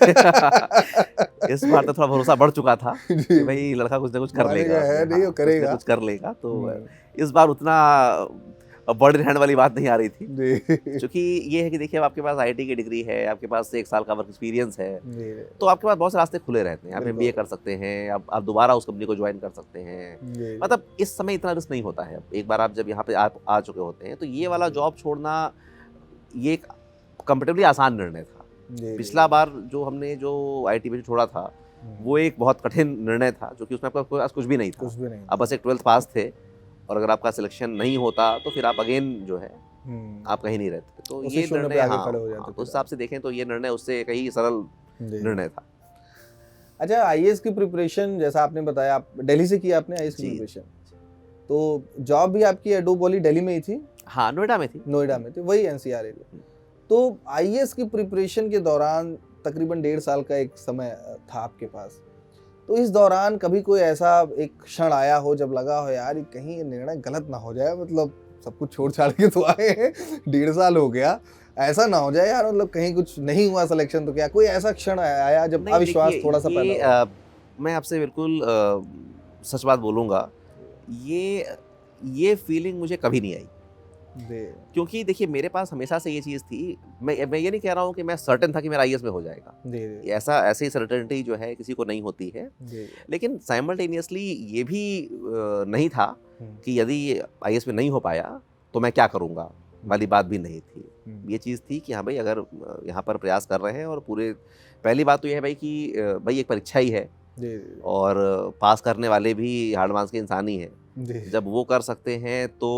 इस बार तो थोड़ा भरोसा बढ़ चुका था कि भाई लड़का कुछ ना कुछ कर मानेगा लेगा, है नहीं वो कुछ ना करेगा कुछ कर लेगा। तो हम्म, इस बार उतना अब बर्ड इन हैंड वाली बात नहीं आ रही थी, जी क्योंकि ये है कि देखिए अब आपके पास आईटी की डिग्री है, आपके पास 1 साल का वर्क एक्सपीरियंस है, जी तो आपके पास बहुत से रास्ते खुले रहते हैं। आप बिल्कुल। एमबीए कर सकते हैं, आप दोबारा उस कंपनी को ज्वाइन कर सकते हैं। जी मतलब इस समय इतना रिस्क नहीं होता है। एक बार आप जब यहाँ पे आप आ चुके होते हैं, तो ये वाला जॉब छोड़ना ये एक कंपैरेटिवली आसान निर्णय था। जी पिछला बार जो हमने जो आईटी में छोड़ा था, वो एक बहुत कठिन निर्णय था, जो कि उसमें आपके पास कुछ भी नहीं था। कुछ भी नहीं। आप बस एक 12th पास थे, और अगर आपका सिलेक्शन नहीं होता तो फिर आप अगेन जो है आप कहीं नहीं रहते। तो उसी ये शून्य पे निर्णय, आगे हाँ, खड़े हो जाते हाँ, तो फिर उस हिसाब से देखें तो ये निर्णय उससे कहीं सरल जी। निर्णय था। अच्छा, आईएएस की प्रिपरेशन जैसा आपने बताया, आप दिल्ली से किया आपने आईएएस की जी। प्रिपरेशन, तो जॉब भी आपकी एडोब वाली दिल्ली में ही थी? हाँ, नोएडा में थी। नोएडा में थी, वही एनसीआर एरिया। तो आईएएस की प्रिपरेशन के दौरान तकरीबन 1.5 साल का एक समय था आपके पास, तो इस दौरान कभी कोई ऐसा एक क्षण आया हो जब लगा हो यार कहीं ये निर्णय गलत ना हो जाए, मतलब सब कुछ छोड़ छाड़ के तो आए हैं, 1.5 साल हो गया, ऐसा ना हो जाए यार, मतलब कहीं कुछ नहीं हुआ सिलेक्शन तो क्या, कोई ऐसा क्षण आया जब नहीं, अविश्वास देखिए, थोड़ा सा ये पैदा हुआ? मैं आपसे बिल्कुल सच बात बोलूँगा, ये फीलिंग मुझे कभी नहीं आई। जी क्योंकि देखिए मेरे पास हमेशा से ये चीज़ थी, मैं ये नहीं कह रहा हूँ कि मैं सर्टेन था कि मेरा आईएएस में हो जाएगा। जी जी ऐसी सर्टेनिटी जो है किसी को नहीं होती है। जी लेकिन साइमल्टेनियसली ये भी नहीं था कि यदि आईएएस में नहीं हो पाया तो मैं क्या करूँगा वाली बात भी नहीं थी। ये चीज़ थी कि हाँ भाई, अगर यहाँ पर प्रयास कर रहे हैं और पूरे, पहली बात तो ये है भाई कि भाई एक परीक्षा ही है, जी और पास करने वाले भी हार्ड मार्क्स के इंसान ही हैं। जी जब वो कर सकते हैं तो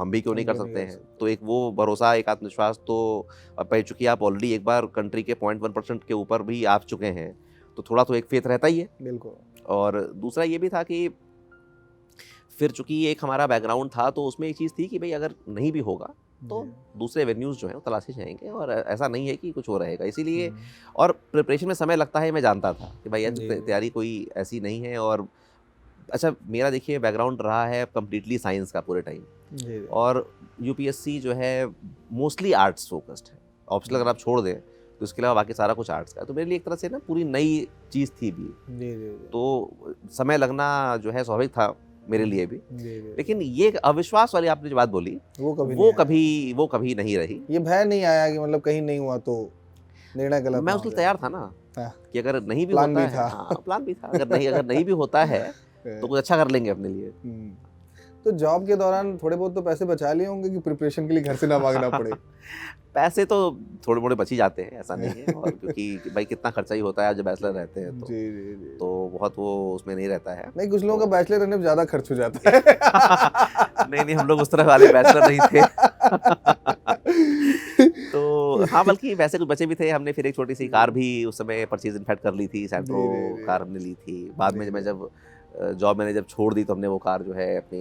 हम भी क्यों नहीं कर सकते हैं। तो एक वो भरोसा, एक आत्मविश्वास तो अब, चूंकि आप ऑलरेडी एक बार कंट्री के 0.1% के ऊपर भी आ चुके हैं, तो थोड़ा तो एक फेथ रहता ही है। बिल्कुल। और दूसरा ये भी था कि फिर चूंकि एक हमारा बैकग्राउंड था, तो उसमें एक चीज़ थी कि भाई अगर नहीं भी होगा तो दूसरे एवेन्यूज़ जो हैं वो तलाशे जाएंगे, और ऐसा नहीं है कि कुछ हो रहेगा। इसीलिए, और प्रिपरेशन में समय लगता है, मैं जानता था कि भाई जी। तैयारी कोई ऐसी नहीं है। और अच्छा, मेरा देखिए बैकग्राउंड रहा है कम्प्लीटली साइंस का पूरे टाइम, जी और यूपीएससी जो है मोस्टली आर्ट्स फोकस्ड है। ऑप्शनल अगर आप छोड़ दें तो इसके अलावा बाकी सारा कुछ आर्ट्स का है। तो मेरे लिए एक तरह से ना पूरी नई चीज़ थी भी, जी जी तो समय लगना जो है स्वाभाविक था मेरे लिए भी। जी लेकिन ये अविश्वास वाली आपने जो बात बोली, वो कभी वो कभी नहीं रही। ये भय नहीं आया कि मतलब कहीं नहीं हुआ तो निर्णय गलत मैं ना उसके हो लिए तैयार था ना, हाँ। कि अगर नहीं भी प्लान होता भी है, था। हाँ, प्लान भी था, अगर नहीं भी होता है जाए। तो कुछ अच्छा कर लेंगे अपने लिए। तो जॉब के दौरान थोड़े बहुत तो पैसे बचा लिए होंगे कि प्रिपरेशन के लिए घर से ना मांगना पड़े? पैसे तो थोड़े मोड़े बच ही जाते हैं, ऐसा नहीं है। और क्योंकि भाई कितना खर्चा ही होता है जब बैचलर रहते हैं, तो जी जी जी तो बहुत वो उसमें नहीं रहता है। नहीं, कुछ लोगों का बैचलर रहने में ज्यादा खर्च हो जाता है। नहीं, हम लोग उस तरह वाले बैचलर नहीं थे। तो हाँ, बल्कि वैसे कुछ बचे भी थे। हमने फिर एक छोटी सी कार भी उस समय परचेज इनफैक्ट कर ली थी, सैंट्रो जी, जी। कार हमने ली थी। बाद में मैं जब जॉब मैंने जब छोड़ दी, तो हमने वो कार जो है अपने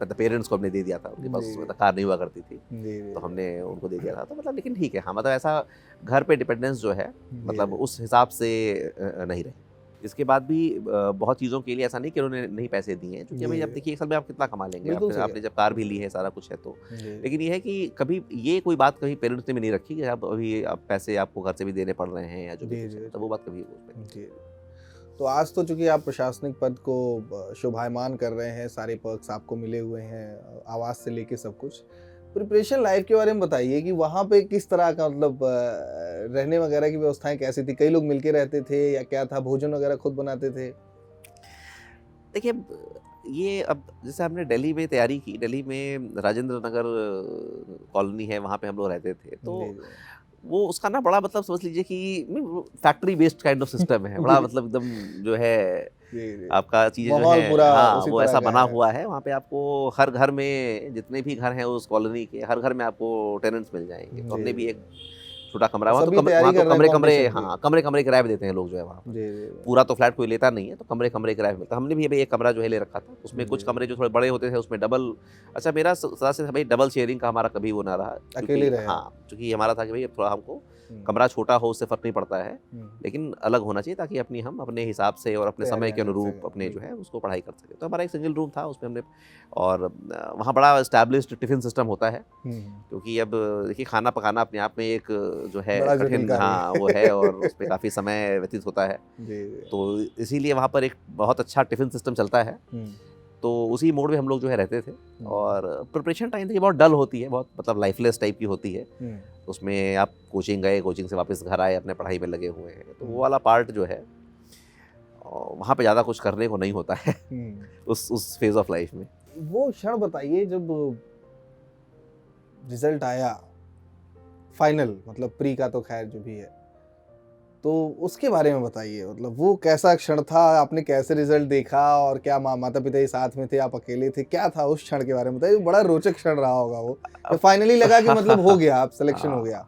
मतलब पेरेंट्स को हमने दे दिया था। उनके पास जी। मतलब कार नहीं हुआ करती थी, जी जी तो हमने उनको दे दिया था। तो मतलब लेकिन ठीक है, हाँ, मतलब ऐसा घर पे डिपेंडेंस जो है मतलब जी। उस हिसाब से नहीं रही। इसके बाद भी बहुत चीज़ों के लिए ऐसा नहीं कि उन्होंने नहीं पैसे दिए हैं, क्योंकि भाई जी। अब देखिए एक साल में आप कितना कमा लेंगे। बिल्कुल आपने सही आपने है। जब कार भी ली है, सारा कुछ है तो। जी लेकिन ये है कि कभी ये कोई बात कभी पेरेंट्स ने भी नहीं रखी कि अब अभी आप पैसे आपको घर से भी देने पड़ रहे हैं या जो भी जी, कुछ है, जी, तो वो बात कभी उसमें नहीं। जी। तो आज तो चूंकि आप प्रशासनिक पद को शोभायमान कर रहे हैं, सारे पर्क्स आपको मिले हुए हैं, आवास से लेके सब कुछ, प्रिपरेशन लाइफ के बारे में बताइए कि वहाँ पे किस तरह का मतलब रहने वगैरह की व्यवस्थाएं कैसी थी? कई लोग मिलके रहते थे या क्या था? भोजन वगैरह खुद बनाते थे? देखिए, ये अब जैसे हमने दिल्ली में तैयारी की, दिल्ली में राजेंद्र नगर कॉलोनी है, वहाँ पे हम लोग रहते थे। तो जी, जी। वो उसका ना बड़ा मतलब समझ लीजिए कि factory based kind of system है। बड़ा मतलब एकदम जो है जी, जी। आपका चीज़ें जो माहौल है, पूरा हाँ, उसी वो तरह ऐसा का बना है। हुआ है। वहाँ पे आपको हर घर में, जितने भी घर हैं उस कॉलोनी के, हर घर में आपको टेनेंट्स मिल जाएंगे। तो हमने जी, भी एक छोटा कमरा, वहाँ तो सभी तैयारी कर रहे हैं कमरे, competition की। हाँ, कमरे किराए पे देते हैं लोग जो है वहाँ पर। जी, जी, पूरा तो फ्लैट कोई लेता नहीं है, तो कमरे किराए पे मिलता है। हमने भी अभी एक कमरा जो है ले रखा था। उसमें कुछ जी। कमरे जो थोड़े बड़े होते थे उसमें डबल, अच्छा, मेरा सदा से भाई डबल शेयरिंग का हमारा कभी वो ना रहा, अकेले रहे। हाँ, क्योंकि हमारा था कि भाई अब थोड़ा हमको हम्म, कमरा छोटा हो उससे फ़र्क नहीं पड़ता है, हम्म, लेकिन अलग होना चाहिए ताकि हम अपने हिसाब से और अपने समय तैयारियां के कर अनुरूप सकें। अपने जो है उसको पढ़ाई कर सकें। तो हमारा एक सिंगल रूम था, उसमें हमने, और वहाँ बड़ा एस्टैब्लिश्ड टिफ़िन सिस्टम होता है, हम्म, क्योंकि अब देखिए खाना पकाना अपने आप में एक जो है बड़ा जटिल कठिन, कार्य है। हाँ, वो है, और उसमें काफ़ी समय व्यतीत होता है। जी, जी। तो इसीलिए वहाँ पर एक बहुत अच्छा टिफ़िन सिस्टम चलता है। हम्म, तो उसी मोड में हम लोग जो है रहते थे। और प्रिपरेशन टाइम थी बहुत डल होती है, बहुत मतलब लाइफलेस टाइप की होती है। उसमें आप कोचिंग गए, कोचिंग से वापस घर आए, अपने पढ़ाई में लगे हुए हैं, तो वो वाला पार्ट जो है वहाँ पे ज़्यादा कुछ करने को नहीं होता है उस फेज ऑफ लाइफ में। वो क्षण बताइए जब रिजल्ट आया फाइनल, मतलब प्री का तो खैर जो भी है, तो उसके बारे में बताइए। मतलब वो कैसा क्षण था, आपने कैसे रिजल्ट देखा, और क्या माता पिता ही साथ में थे, आप अकेले थे, क्या था उस क्षण के बारे में बताइए। बड़ा रोचक क्षण रहा होगा वो, फाइनली लगा कि मतलब हो गया, आप सिलेक्शन हो गया।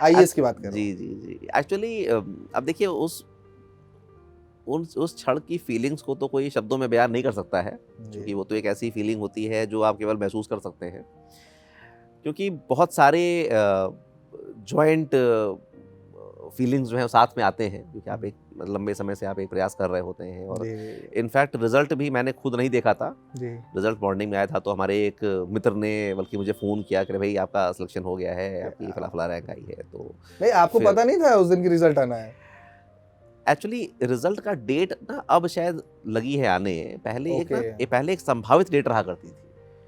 आईएएस की बात कर रहा हूं। जी एक्चुअली अब देखिए उस क्षण की फीलिंग्स को तो कोई शब्दों में बयान नहीं कर सकता है, क्योंकि वो तो एक ऐसी फीलिंग होती है जो आप केवल महसूस कर सकते हैं। क्योंकि बहुत सारे जॉइंट फीलिंग्स जो है साथ में आते हैं, क्योंकि आप एक लंबे समय से आप एक प्रयास कर रहे होते हैं। और इनफैक्ट रिजल्ट भी मैंने खुद नहीं देखा था। रिजल्ट मॉर्निंग में आया था, तो हमारे एक मित्र ने बल्कि मुझे फ़ोन किया कि भाई आपका सिलेक्शन हो गया है, आपकी फला रैंक आई है। तो नहीं, आपको पता नहीं था उस दिन की रिजल्ट आना है? एक्चुअली रिजल्ट का डेट ना अब शायद लगी है आने, पहले एक संभावित डेट रहा करती थी।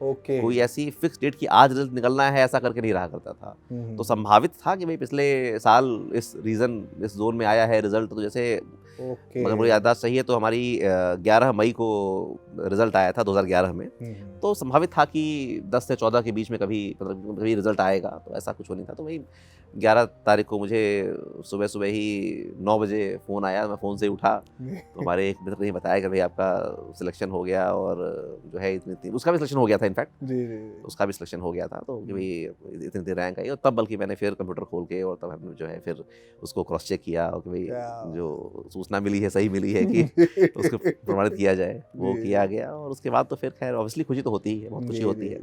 कोई ऐसी फिक्स डेट की आज रिजल्ट निकलना है ऐसा करके नहीं रहा करता था। तो संभावित था कि भाई पिछले साल इस जोन में आया है रिजल्ट। तो जैसे अगर मुझे याददाश्त सही है तो हमारी 11 मई को रिजल्ट आया था 2011 में। तो संभावित था कि 10 से 14 के बीच में कभी रिजल्ट आएगा, तो ऐसा कुछ हो नहीं था। तो वही 11 तारीख को मुझे सुबह ही 9 बजे फ़ोन आया, मैं फ़ोन से उठा तो हमारे एक मित्र ने बताया कि भाई आपका सिलेक्शन हो गया, और जो है इतनी उसका भी सिलेक्शन हो गया था। इनफैक्ट उसका भी सिलेक्शन हो गया था, तो कि भाई इतनी रैंक आई। और तब बल्कि मैंने फिर कंप्यूटर खोल के और तब हमने जो है फिर उसको क्रॉस चेक किया, और कि भाई जो सूचना मिली है सही मिली है कि तो उसको प्रमाणित किया जाए, वो किया गया। और उसके बाद तो फिर खैर ऑब्वियसली खुशी तो होती ही है, बहुत खुशी होती है,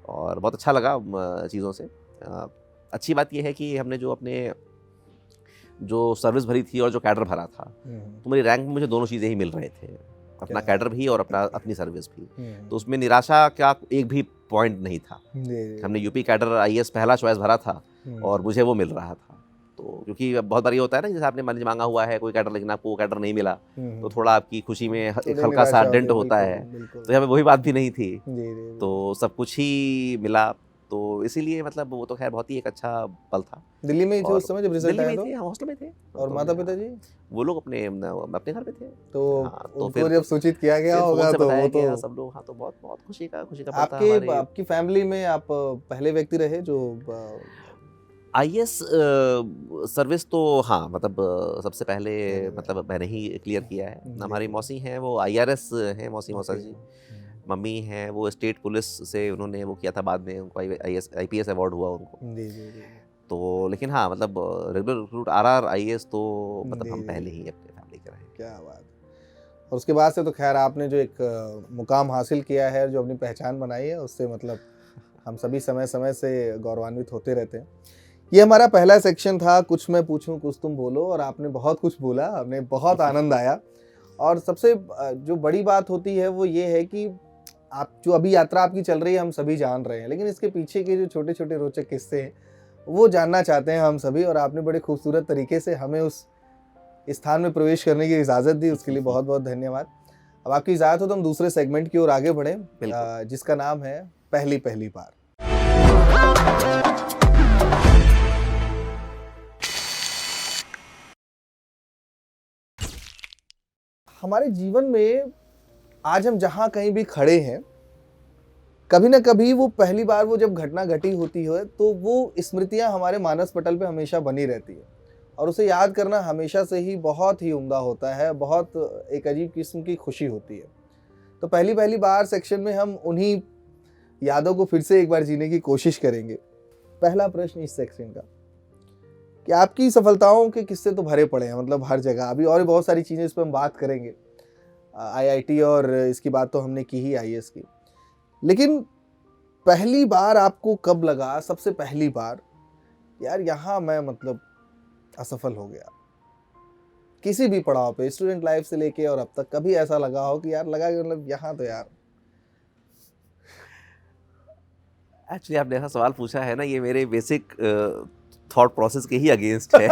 और बहुत अच्छा लगा चीज़ों से। अच्छी बात यह है कि हमने जो सर्विस भरी थी और जो कैडर भरा था, तो मेरी रैंक में मुझे दोनों चीज़ें ही मिल रहे थे, अपना कैडर भी और अपनी सर्विस भी। तो उसमें निराशा का एक भी पॉइंट नहीं था। हमने यूपी कैडर आईएएस पहला चॉइस भरा था और मुझे वो मिल रहा था। तो क्योंकि बहुत बार ये होता है ना, जैसे आपने मंच मांगा हुआ है कोई कैडर, लेकिन आपको वो कैडर नहीं मिला, तो थोड़ा आपकी खुशी में एक हल्का सा डेंट होता है। तो यहाँ पे वही बात भी नहीं थी, तो सब कुछ ही मिला। तो इसीलिए मतलब वो तो खैर बहुत ही एक अच्छा पल था। दिल्ली में ही थे उस समय जब रिजल्ट आया? दिल्ली में थे, हॉस्टल में थे। और माता पिता जी? वो लोग अपने घर पे थे। तो उनको जब सूचित किया गया होगा तो वो तो सब लोग, हाँ, तो बहुत खुशी का पल था। आपकी फैमिली में आप पहले व्यक्ति रहे जो आईएएस सर्विस, तो हाँ मतलब सबसे पहले मतलब मैंने ही क्लियर किया है। हमारी मौसी हैं वो आईआरएस हैं, मौसा जी। मम्मी हैं वो स्टेट पुलिस से उन्होंने वो किया था, बाद में उनको आईपीएस अवार्ड हुआ उनको। तो लेकिन हाँ मतलब रेगुलर रिक्रूट आरआर आईएएस तो मतलब हम पहले ही अपने फैमिली के रहे। क्या बात। और उसके बाद से तो खैर आपने जो एक मुकाम हासिल किया है, जो अपनी पहचान बनाई है, उससे मतलब हम सभी समय समय से गौरवान्वित होते रहते हैं। ये हमारा पहला सेक्शन था, कुछ मैं पूछूं कुछ तुम बोलो, और आपने बहुत कुछ बोला, हमें बहुत आनंद आया। और सबसे जो बड़ी बात होती है वो ये है कि आप जो अभी यात्रा आपकी चल रही है हम सभी जान रहे हैं, लेकिन इसके पीछे के जो छोटे छोटे रोचक किस्से हैं वो जानना चाहते हैं हम सभी। और आपने बड़े खूबसूरत तरीके से हमें उस स्थान में प्रवेश करने की इजाज़त दी, उसके लिए बहुत बहुत धन्यवाद। अब आपकी इजाज़त हो तो हम दूसरे सेगमेंट की ओर आगे बढ़ें, जिसका नाम है पहली बार। हमारे जीवन में आज हम जहाँ कहीं भी खड़े हैं, कभी ना कभी वो पहली बार वो जब घटना घटी होती है तो वो स्मृतियाँ हमारे मानस पटल पे हमेशा बनी रहती है, और उसे याद करना हमेशा से ही बहुत ही उम्दा होता है, बहुत एक अजीब किस्म की खुशी होती है। तो पहली बार सेक्शन में हम उन्हीं यादों को फिर से एक बार जीने की कोशिश करेंगे। पहला प्रश्न इस सेक्शन का कि आपकी सफलताओं के किस्से तो भरे पड़े हैं, मतलब हर जगह। अभी और बहुत सारी चीज़ें इस पर हम बात करेंगे, आईआईटी और इसकी बात तो हमने की ही, आईएएस की। लेकिन पहली बार आपको कब लगा, सबसे पहली बार यार यहाँ मैं मतलब असफल हो गया? किसी भी पड़ाव पे, स्टूडेंट लाइफ से लेके और अब तक, कभी ऐसा लगा हो कि यार लगा कि मतलब यहाँ तो यार। एक्चुअली आपने ऐसा सवाल पूछा है ना, ये मेरे बेसिक थॉट प्रोसेस के ही अगेंस्ट है।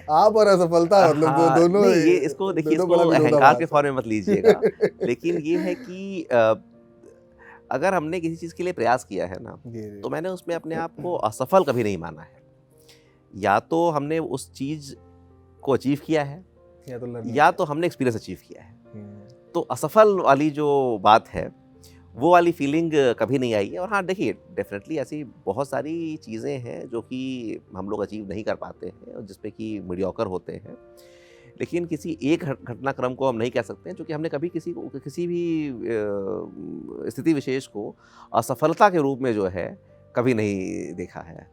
आप और असफलता मतलब हाँ, दोनों नहीं ये इसको देखिए, दोनों इसको बड़ा अहंकार विरोधाभास के है। फॉर्म में मत लीजिएगा। लेकिन ये है कि अगर हमने किसी चीज़ के लिए प्रयास किया है ना, जी, जी। तो मैंने उसमें अपने आप को असफल कभी नहीं माना है। या तो हमने उस चीज़ को अचीव किया है, या तो लर्निंग या तो हमने एक्सपीरियंस अचीव किया है। हम्म, तो असफल वाली जो बात है, वो वाली फीलिंग कभी नहीं आई है। और हाँ, देखिए डेफ़िनेटली ऐसी बहुत सारी चीज़ें हैं जो कि हम लोग अचीव नहीं कर पाते हैं और जिसपे कि मीडियोकर होते हैं। लेकिन किसी एक घटनाक्रम को हम नहीं कह सकते हैं, क्योंकि हमने कभी किसी को किसी भी स्थिति विशेष को असफलता के रूप में जो है, कभी नहीं देखा है।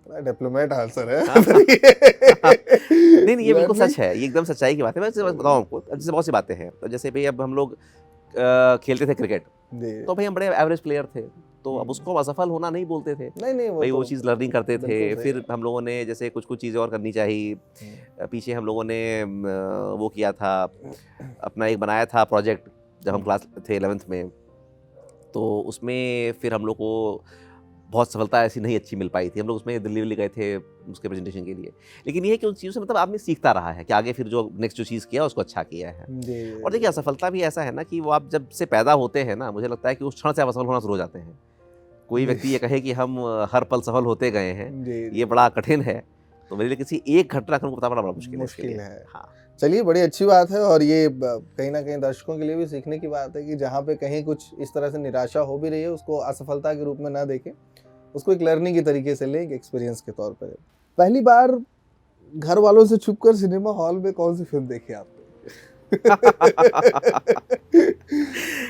बड़ा डिप्लोमेट आंसर है। हाँ, हाँ। नहीं, नहीं, ये बिल्कुल Learning- सच है, ये एकदम सच्चाई की बात है। मैं सिर्फ बताऊँ आपको, जैसे बहुत सी बातें हैं। तो जैसे भई अब हम लोग खेलते थे क्रिकेट, जी। तो भई हम बड़े एवरेज प्लेयर थे, तो अब उसको हम असफल होना नहीं बोलते थे। नहीं नहीं भई वो तो चीज़ लर्निंग करते थे, बिल्कुल सही फिर है। हम लोगों ने जैसे कुछ-कुछ चीज़ें और करनी चाहिए। पीछे हम लोगों ने वो किया था, अपना एक बनाया था प्रोजेक्ट, जब हम क्लास थे 11th में। तो उसमें फिर हम लोग को बहुत सफलता ऐसी नहीं अच्छी मिल पाई थी। हम लोग उसमें दिल्ली-विल्ली गए थे उसके प्रेज़ेंटेशन के लिए। लेकिन ये है कि उन चीज़ों से मतलब आदमी सीखता रहा है कि आगे फिर जो नेक्स्ट जो चीज़ किया उसको अच्छा किया है। जी, और देखिए असफलता भी ऐसा है ना कि वो आप जब से पैदा होते हैं ना, मुझे लगता है कि उस क्षण से आप असफल होना शुरू हो जाते हैं। कोई व्यक्ति ये कहे कि हम हर पल सफल होते गए हैं, जी, ये बड़ा कठिन है। तो मेरे लिए किसी एक घटनाक्रम को बताना बड़ा मुश्किल है इसके मुश्किल लिए। है। हाँ। चलिए बड़ी अच्छी बात है और ये कहीं ना कहीं दर्शकों के लिए भी सीखने की बात है कि जहाँ पे कहीं कुछ इस तरह से निराशा हो भी रही है उसको असफलता के रूप में ना देखें, उसको एक लर्निंग की तरीके से लें, एक एक्सपीरियंस के तौर पर। पहली बार घर वालों से छुपकर सिनेमा हॉल में कौन सी फिल्म देखी आपने?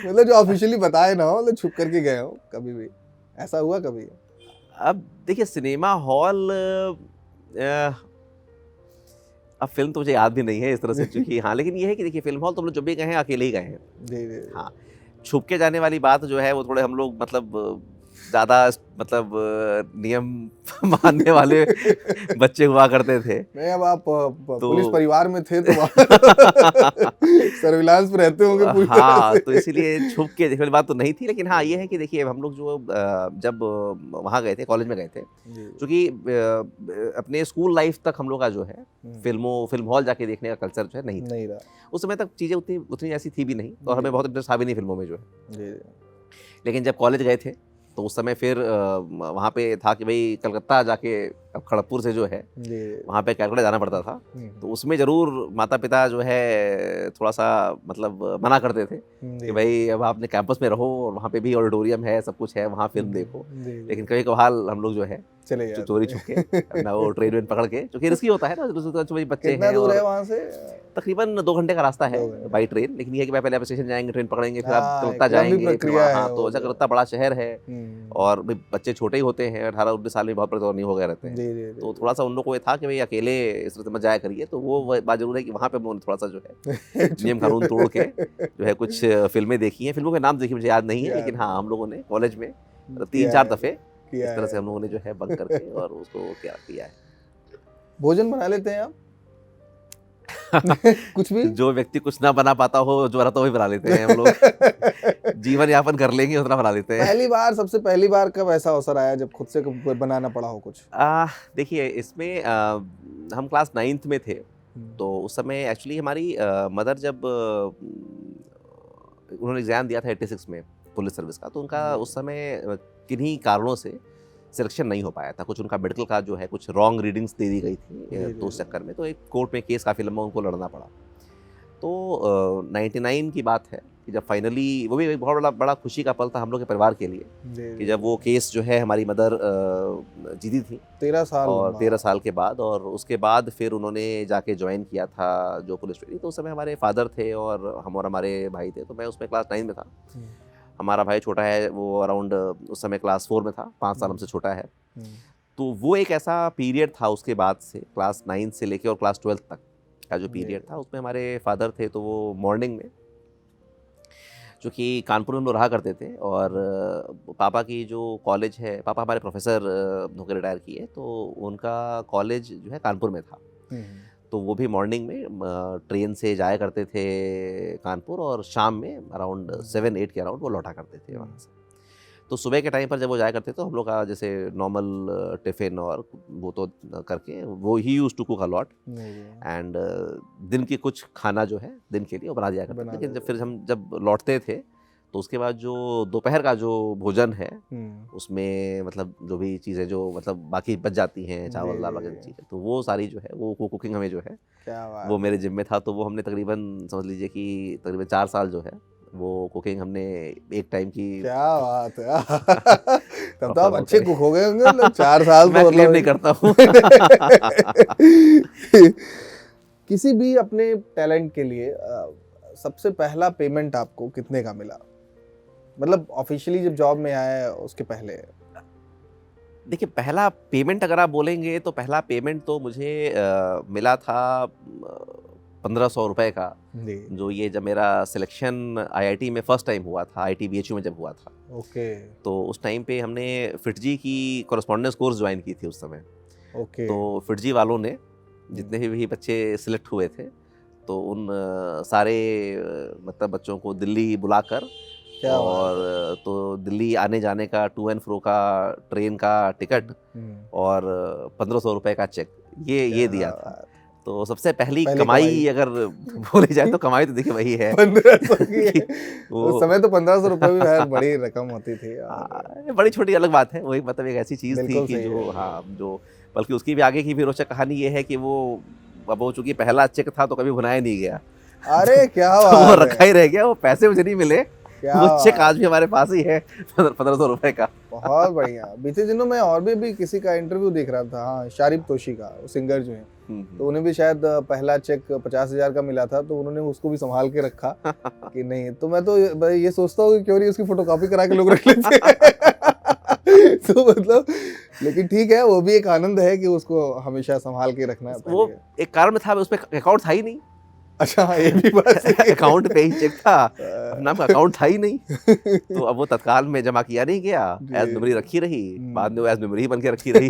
मतलब जो ऑफिशियली बताए ना हो, मतलब छुप करके गए हो, कभी भी ऐसा हुआ कभी? अब देखिए सिनेमा हॉल, अब फ़िल्म तो मुझे याद भी नहीं है इस तरह से, चूँकि हाँ, लेकिन ये है कि देखिए फ़िल्म हॉल तो हम लोग जब भी गए हैं अकेले ही गए हैं। जी जी हाँ, छुप के जाने वाली बात जो है वो थोड़े हम लोग मतलब ज़्यादा मतलब नियम मानने वाले बच्चे हुआ करते थे। नहीं, अब आप तो पुलिस परिवार में थे तो सर्विलांस पे रहते होंगे पूरी तरह हाँ, से। तो इसीलिए छुप के देखने वाली बात तो नहीं थी। लेकिन हाँ, ये है कि देखिए हम लोग जो जब वहाँ गए थे, कॉलेज में गए थे, जी, चूँकि अपने स्कूल लाइफ़ तक हम लोग का जो है फ़िल्म हॉल जाके देखने का कल्चर जो है नहीं था। नहीं रहा। उस समय तक चीज़ें उतनी उतनी ऐसी थी भी नहीं और जी। हमें बहुत इंटरेस्ट था भी नहीं फ़िल्मों में जो है। जी लेकिन जब कॉलेज गए थे, तो उस समय फिर वहाँ पे था कि भई कलकत्ता जाके, अब खड़गपुर से जो है, जी वहाँ पे कैलकाटा जाना पड़ता था। तो उसमें ज़रूर माता-पिता जो है थोड़ा-सा मतलब मना करते थे कि भाई अब आपने कैंपस में रहो और वहाँ पे भी ऑडिटोरियम है, सब कुछ है, वहाँ फ़िल्म देखो। लेकिन कभी-कभार हम लोग जो है चले जो जाते चोरी छुप के अपना वो ट्रेन-वेन पकड़ के, क्योंकि रिस्की होता है ना, वही बच्चे कितना हैं दूर है और वहाँ से? तकरीबन 2 घंटे का रास्ता है 2 घंटे। By train. लेकिन ये है कि भाई पहले आप स्टेशन जाएँगे, ट्रेन पकड़ेंगे, फिर आप हाँ, कलकत्ता एक लंबी जाएँगे, फिर प्रक्रिया वहाँ, है हाँ, वो तो अच्छा जो। कलकत्ता बड़ा शहर है हम्म, और भाई बच्चे छोटे ही होते हैं, 18-19 साल में बहुत बड़े तो नहीं हो गए रहते हैं। जी जी तो थोड़ा-सा उन लोग को ये था कि भई अकेले इस तरह से मत जाया करिए। तो वो बात ज़रूर है कि वहाँ पे हम लोगों ने थोड़ा-सा जो है नियम कानून तोड़ के जो है कुछ फ़िल्में देखी हैं। फ़िल्मों के नाम देखिए मुझे याद नहीं है, याद लेकिन हाँ, हम लोगों ने कॉलेज में किया 3-4 है, दफ़े किया इस तरह से है। हम लोगों ने जो है बंक करके और उसको क्या किया है। भोजन बना लेते हैं आप? कुछ भी? जो व्यक्ति कुछ ना बना पाता हो, जो रहता है वही बना लेते हैं हम लोग। जीवन यापन कर लेंगे उतना बना लेते हैं। पहली बार, सबसे पहली बार कब ऐसा अवसर आया जब खुद से बनाना पड़ा हो कुछ? देखिए इसमें हम क्लास 9th में थे, तो उस समय एक्चुअली हमारी मदर जब उन्होंने एग्ज़ाम दिया था 86 में पुलिस सर्विस का, तो उनका उस समय किन्हीं कारणों से सिलेक्शन नहीं हो पाया था। कुछ उनका मेडिकल का जो है कुछ रॉन्ग रीडिंग्स दे दी गई थी, तो उस चक्कर में तो एक कोर्ट में केस काफ़ी लंबा उनको लड़ना पड़ा। तो 99 की बात है कि जब फाइनली, वो भी एक बहुत बड़ा खुशी का पल था हम लोग के परिवार के लिए कि जब वो केस जो है हमारी मदर जीती थी 13 साल और बाद। 13 साल के बाद, और उसके बाद फिर उन्होंने जाके ज्वाइन किया था जो पुलिस ट्रेनिंग। तो उस समय हमारे फादर थे और हम और हमारे भाई थे, तो मैं उसमें क्लास 9 में था। हमारा भाई छोटा है, वो अराउंड उस समय क्लास 4 में था, 5 साल हमसे छोटा है। तो वो एक ऐसा पीरियड था उसके बाद से, क्लास 9 से लेके और क्लास 12 तक का जो पीरियड था, उसमें हमारे फादर थे तो वो मॉर्निंग में, चूँकि कानपुर में हम लोग रहा करते थे और पापा की जो कॉलेज है, पापा हमारे प्रोफेसर होकर रिटायर किए, तो उनका कॉलेज जो है कानपुर में था। तो वो भी मॉर्निंग में ट्रेन से जाया करते थे कानपुर और शाम में अराउंड 7-8 के अराउंड वो लौटा करते थे वहाँ से। तो सुबह के टाइम पर जब वो जाया करते तो हम लोग का जैसे नॉर्मल टिफ़िन और वो तो करके वो ही use to cook a lot and दिन की कुछ खाना जो है दिन के लिए वो बना दिया करते थे। लेकिन जब फिर हम जब लौटते थे तो उसके बाद जो दोपहर का जो भोजन है उसमें मतलब जो भी चीज़ें जो मतलब बाकी बच जाती हैं, चावल दाल वगैरह चीज़ें, तो वो सारी जो है वो कुकिंग हमें जो है वो मेरे जिम्मे था। तो वो हमने तकरीबन समझ लीजिए कि तकरीबन 4 साल जो है वो कुकिंग हमने एक टाइम की। क्या बात है। तब तो आप अच्छे कुक हो गए होंगे, मतलब 4 साल मैं तो क्लेम नहीं करता हूँ। किसी भी अपने टैलेंट के लिए सबसे पहला पेमेंट आपको कितने का मिला, मतलब ऑफिशियली जब जॉब में आए उसके पहले? देखिए, पहला पेमेंट अगर आप बोलेंगे तो पहला पेमेंट तो मुझे मिला था 1500 रुपए का, जो ये जब मेरा सिलेक्शन आईआईटी में फर्स्ट टाइम हुआ था, आईआईटी बीएचयू में जब हुआ था। ओके। तो उस टाइम पे हमने फिटजी की कॉरेस्पॉन्डेंस कोर्स ज्वाइन की थी उस समय। ओके। तो फिटजी वालों ने जितने भी बच्चे सिलेक्ट हुए थे तो उन सारे मतलब बच्चों को दिल्ली बुलाकर और तो दिल्ली आने जाने का टू एंड फ्रो का ट्रेन का टिकट और 1500 रुपए का चेक ये दिया था। तो सबसे पहली कमाई अगर बोली जाए तो कमाई तो देखिए वही है 1500 की। उस समय तो 1500 रुपए भी है बड़ी रकम होती थी। बड़ी छोटी अलग बात है, वही मतलब एक ऐसी चीज़ थी कि जो हाँ जो बल्कि उसकी भी आगे की भी रोचक कहानी ये है कि वो चूंकि पहला चेक था तो कभी भुनाया नहीं गया। अरे क्या बात तो वो रखा ही रह गया, वो पैसे मुझे नहीं मिले, वो चेक आज भी हमारे पास ही है 1500 रुपए का। बहुत बढ़िया। बीते दिनों में और भी किसी का इंटरव्यू देख रहा था, हाँ शारिब तोशी का, सिंगर जो है, तो उन्हें भी शायद पहला चेक 50,000 का मिला था, तो उन्होंने उसको भी संभाल के रखा कि नहीं। तो मैं तो ये सोचता हूँ कि क्यों नहीं उसकी फोटोकॉपी करा के लोग रख लेते तो मतलब लेकिन ठीक है, वो भी एक आनंद है कि उसको हमेशा संभाल के रखना है। वो एक कारण था, उसमें अकाउंट था ही नहीं। अच्छा हाँ, ये भी बात है। अकाउंट पे ही चेक था, अपना अकाउंट था ही नहीं। तो अब वो तत्काल में जमा किया नहीं गया, एज मेमोरी रखी रही, बाद में वो एज मेमोरी बन के रखी रही।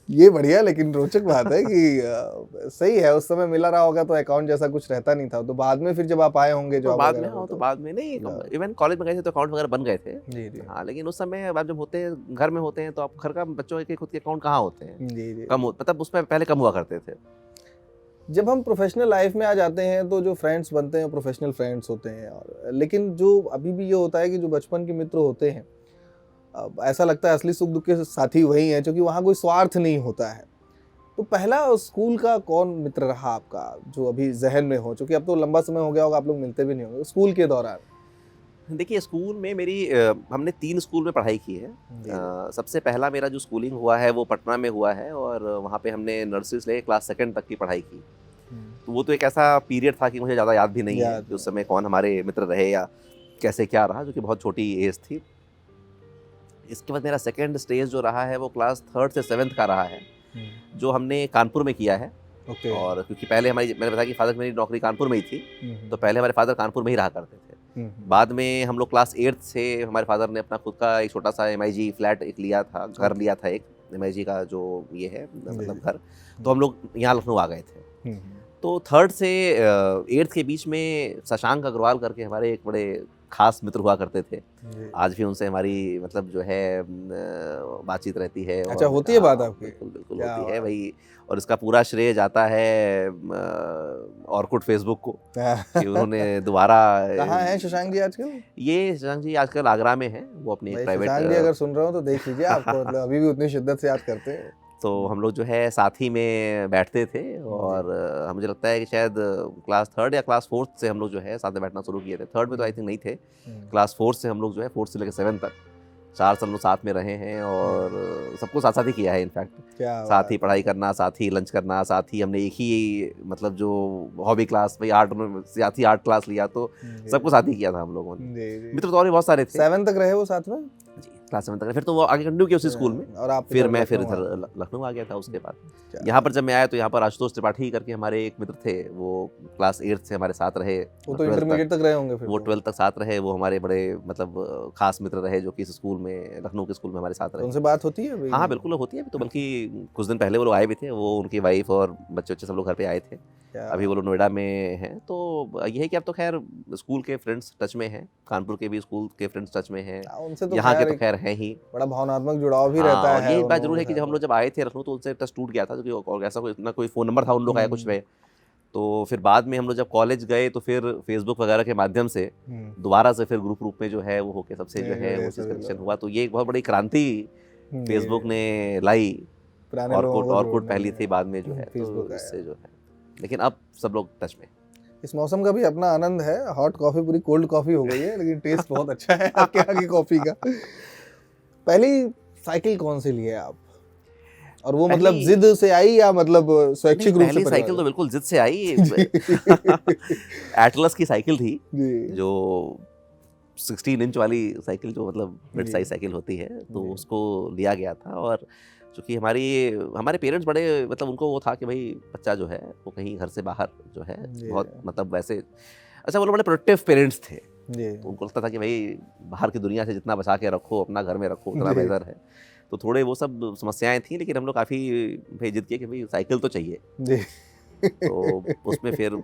ये बढ़िया, लेकिन रोचक बात है कि सही है, उस समय मिला रहा होगा तो अकाउंट जैसा कुछ रहता नहीं था। तो बाद में फिर जब आप आए होंगे तो बाद में, हाँ तो बाद में नहीं, इवन कॉलेज में गए थे तो अकाउंट वगैरह बन गए थे। जी जी। हाँ, लेकिन उस समय आप जब होते हैं घर में होते हैं तो आप घर का बच्चों के खुद के अकाउंट कहाँ होते हैं, जी जी, कम मतलब उसमें पहले कम हुआ करते थे। जब हम प्रोफेशनल लाइफ में आ जाते हैं तो जो फ्रेंड्स बनते हैं प्रोफेशनल फ्रेंड्स होते हैं, और लेकिन जो अभी भी ये होता है कि जो बचपन के मित्र होते हैं, ऐसा लगता है असली सुख दुख के साथी वही हैं, क्योंकि वहाँ कोई स्वार्थ नहीं होता है। तो पहला स्कूल का कौन मित्र रहा आपका जो अभी जहन में हो, क्योंकि अब तो लंबा समय हो गया होगा, आप लोग मिलते भी नहीं होंगे, स्कूल के दौरान? देखिए, स्कूल में मेरी हमने 3 स्कूल में पढ़ाई की है। सबसे पहला मेरा जो स्कूलिंग हुआ है वो पटना में हुआ है, और वहाँ पे हमने नर्सरी से लेकर क्लास 2 तक की पढ़ाई की। तो वो तो एक ऐसा पीरियड था कि मुझे ज़्यादा याद भी नहीं है कि उस समय कौन हमारे मित्र रहे या कैसे क्या रहा, जो कि बहुत छोटी एज थी। इसके बाद मेरा सेकेंड स्टेज जो रहा है वो क्लास 3 से 7 का रहा है, जो हमने कानपुर में किया है। और क्योंकि पहले मैंने बताया कि फादर मेरी नौकरी कानपुर में ही थी, तो पहले हमारे फादर कानपुर में ही रहा करते थे। बाद में हम लोग क्लास 8 से हमारे फादर ने अपना खुद का एक छोटा सा MIG फ्लैट एक लिया था, घर लिया था, एक MIG का जो ये है मतलब घर, तो हम लोग यहाँ लखनऊ आ गए थे। तो 3rd से 8th के बीच में शशांक अग्रवाल करके हमारे एक बड़े खास मित्र हुआ करते थे। आज भी उनसे हमारी मतलब जो है बातचीत रहती है। अच्छा, होती है बात आपकी? बिल्कुल होती है भाई, और इसका पूरा श्रेय जाता है ऑर्कुट फेसबुक को कि उन्होंने दोबारा। कहाँ हैं शशांक जी आजकल? ये शशांक जी आजकल आगरा में हैं, वो अपनी प्राइवेट। शशांक जी अगर सुन रहे हो तो देख लीजिए, आपको मतलब अभी भी उतनी शिद्दत से याद करते हैं। तो हम लोग जो है साथ ही में बैठते थे, और मुझे लगता है कि शायद क्लास 3rd या क्लास 4th से हम लोग जो है साथ में बैठना शुरू किए थे। 3rd में तो आई थिंक नहीं थे, क्लास 4th से हम लोग जो है 4th से लेकर 7 तक 4 साल लोग साथ में रहे हैं, और सबको साथ साथ ही किया है। इनफैक्ट साथ ही पढ़ाई करना, साथ ही लंच करना, साथ ही हमने एक ही मतलब जो हॉबी क्लास भाई आर्ट में साथ ही आर्ट क्लास लिया, तो सबको साथ ही किया था हम लोगों ने। मित्र तो और भी बहुत सारे थे। 7 तक रहे वो साथ में? जी, क्लास 7 तक। फिर तो वो आगे कंटिन्यू किया उसी स्कूल में, और आप फिर मैं इधर लखनऊ आ गया था। उसके बाद यहाँ पर जब मैं आया तो यहाँ पर आशुतोष त्रिपाठी करके हमारे एक मित्र थे, वो क्लास 8 से हमारे साथ रहे, वो तो इंटरमीडिएट तक रहे होंगे फिर। वो 12 तक साथ रहे, वो हमारे बड़े मतलब खास मित्र रहे, जो कि इस स्कूल में लखनऊ के स्कूल में हमारे साथ रहे। उनसे बात होती है? हाँ बिल्कुल होती है, तो बल्कि कुछ दिन पहले वो लोग आए भी थे, वो उनकी वाइफ और बच्चे सब लोग घर पे आए थे। अभी वो लोग नोएडा में हैं। तो ये है कि अब तो खैर स्कूल के फ्रेंड्स टच में हैं, कानपुर के भी स्कूल के फ्रेंड्स टच में हैं, उनसे तो यहाँ के खैर तो एक खैर हैं ही। बड़ा भावनात्मक जुड़ाव भी हाँ, रहता और है ये उन बात लोगों जरूर है के कि जब साथ हम लोग जब आए थे लखनऊ तो उनसे टच टूट गया था, क्योंकि और ऐसा कोई ना कोई फ़ोन नंबर था उन लोग का या कुछ में। तो फिर बाद में हम लोग जब कॉलेज गए तो फिर फेसबुक वगैरह के माध्यम से दोबारा से फिर ग्रुप में जो है वो होके सबसे जो है वो चीज़ कनेक्शन हुआ। तो ये एक बहुत बड़ी क्रांति फेसबुक ने लाई। पुराने लोगों को ऑर्कुट जोड़ने पहली में थी, बाद में जो है फेसबुक तो आया। इससे जो है, लेकिन अब सब लोग टच में। इस मौसम का भी अपना आनंद है। हॉट कॉफी पूरी कोल्ड कॉफी हो गई है, लेकिन टेस्ट बहुत अच्छा है आपके यहाँ की कॉफी का। पहली साइकिल कौन सी लिए आप? और वो मतलब पहली- जिद से आई या मतलब स्वैच्छिक रूप से? पहली साइकिल तो बिल्कुल जिद से आई। एटलस की साइकिल थी, जी जो 16 इंच वाली साइकिल, जो मतलब मिड जी। साइज साइकिल होती है, तो जी। उसको लिया गया था। और चूँकि हमारे पेरेंट्स बड़े मतलब उनको वो था कि भाई बच्चा जो है वो कहीं घर से बाहर जो है जी। बहुत मतलब वैसे अच्छा वो लोग बड़े प्रोटेक्टिव पेरेंट्स थे। जी तो उनको लगता था कि भाई बाहर की दुनिया से जितना बचा के रखो अपना घर में रखो उतना जी। बेहतर है। तो थोड़े वो सब समस्याएं थी, लेकिन हम लोग काफ़ी भाई जिद किए कि भाई साइकिल तो चाहिए। जी तो उसमें फिर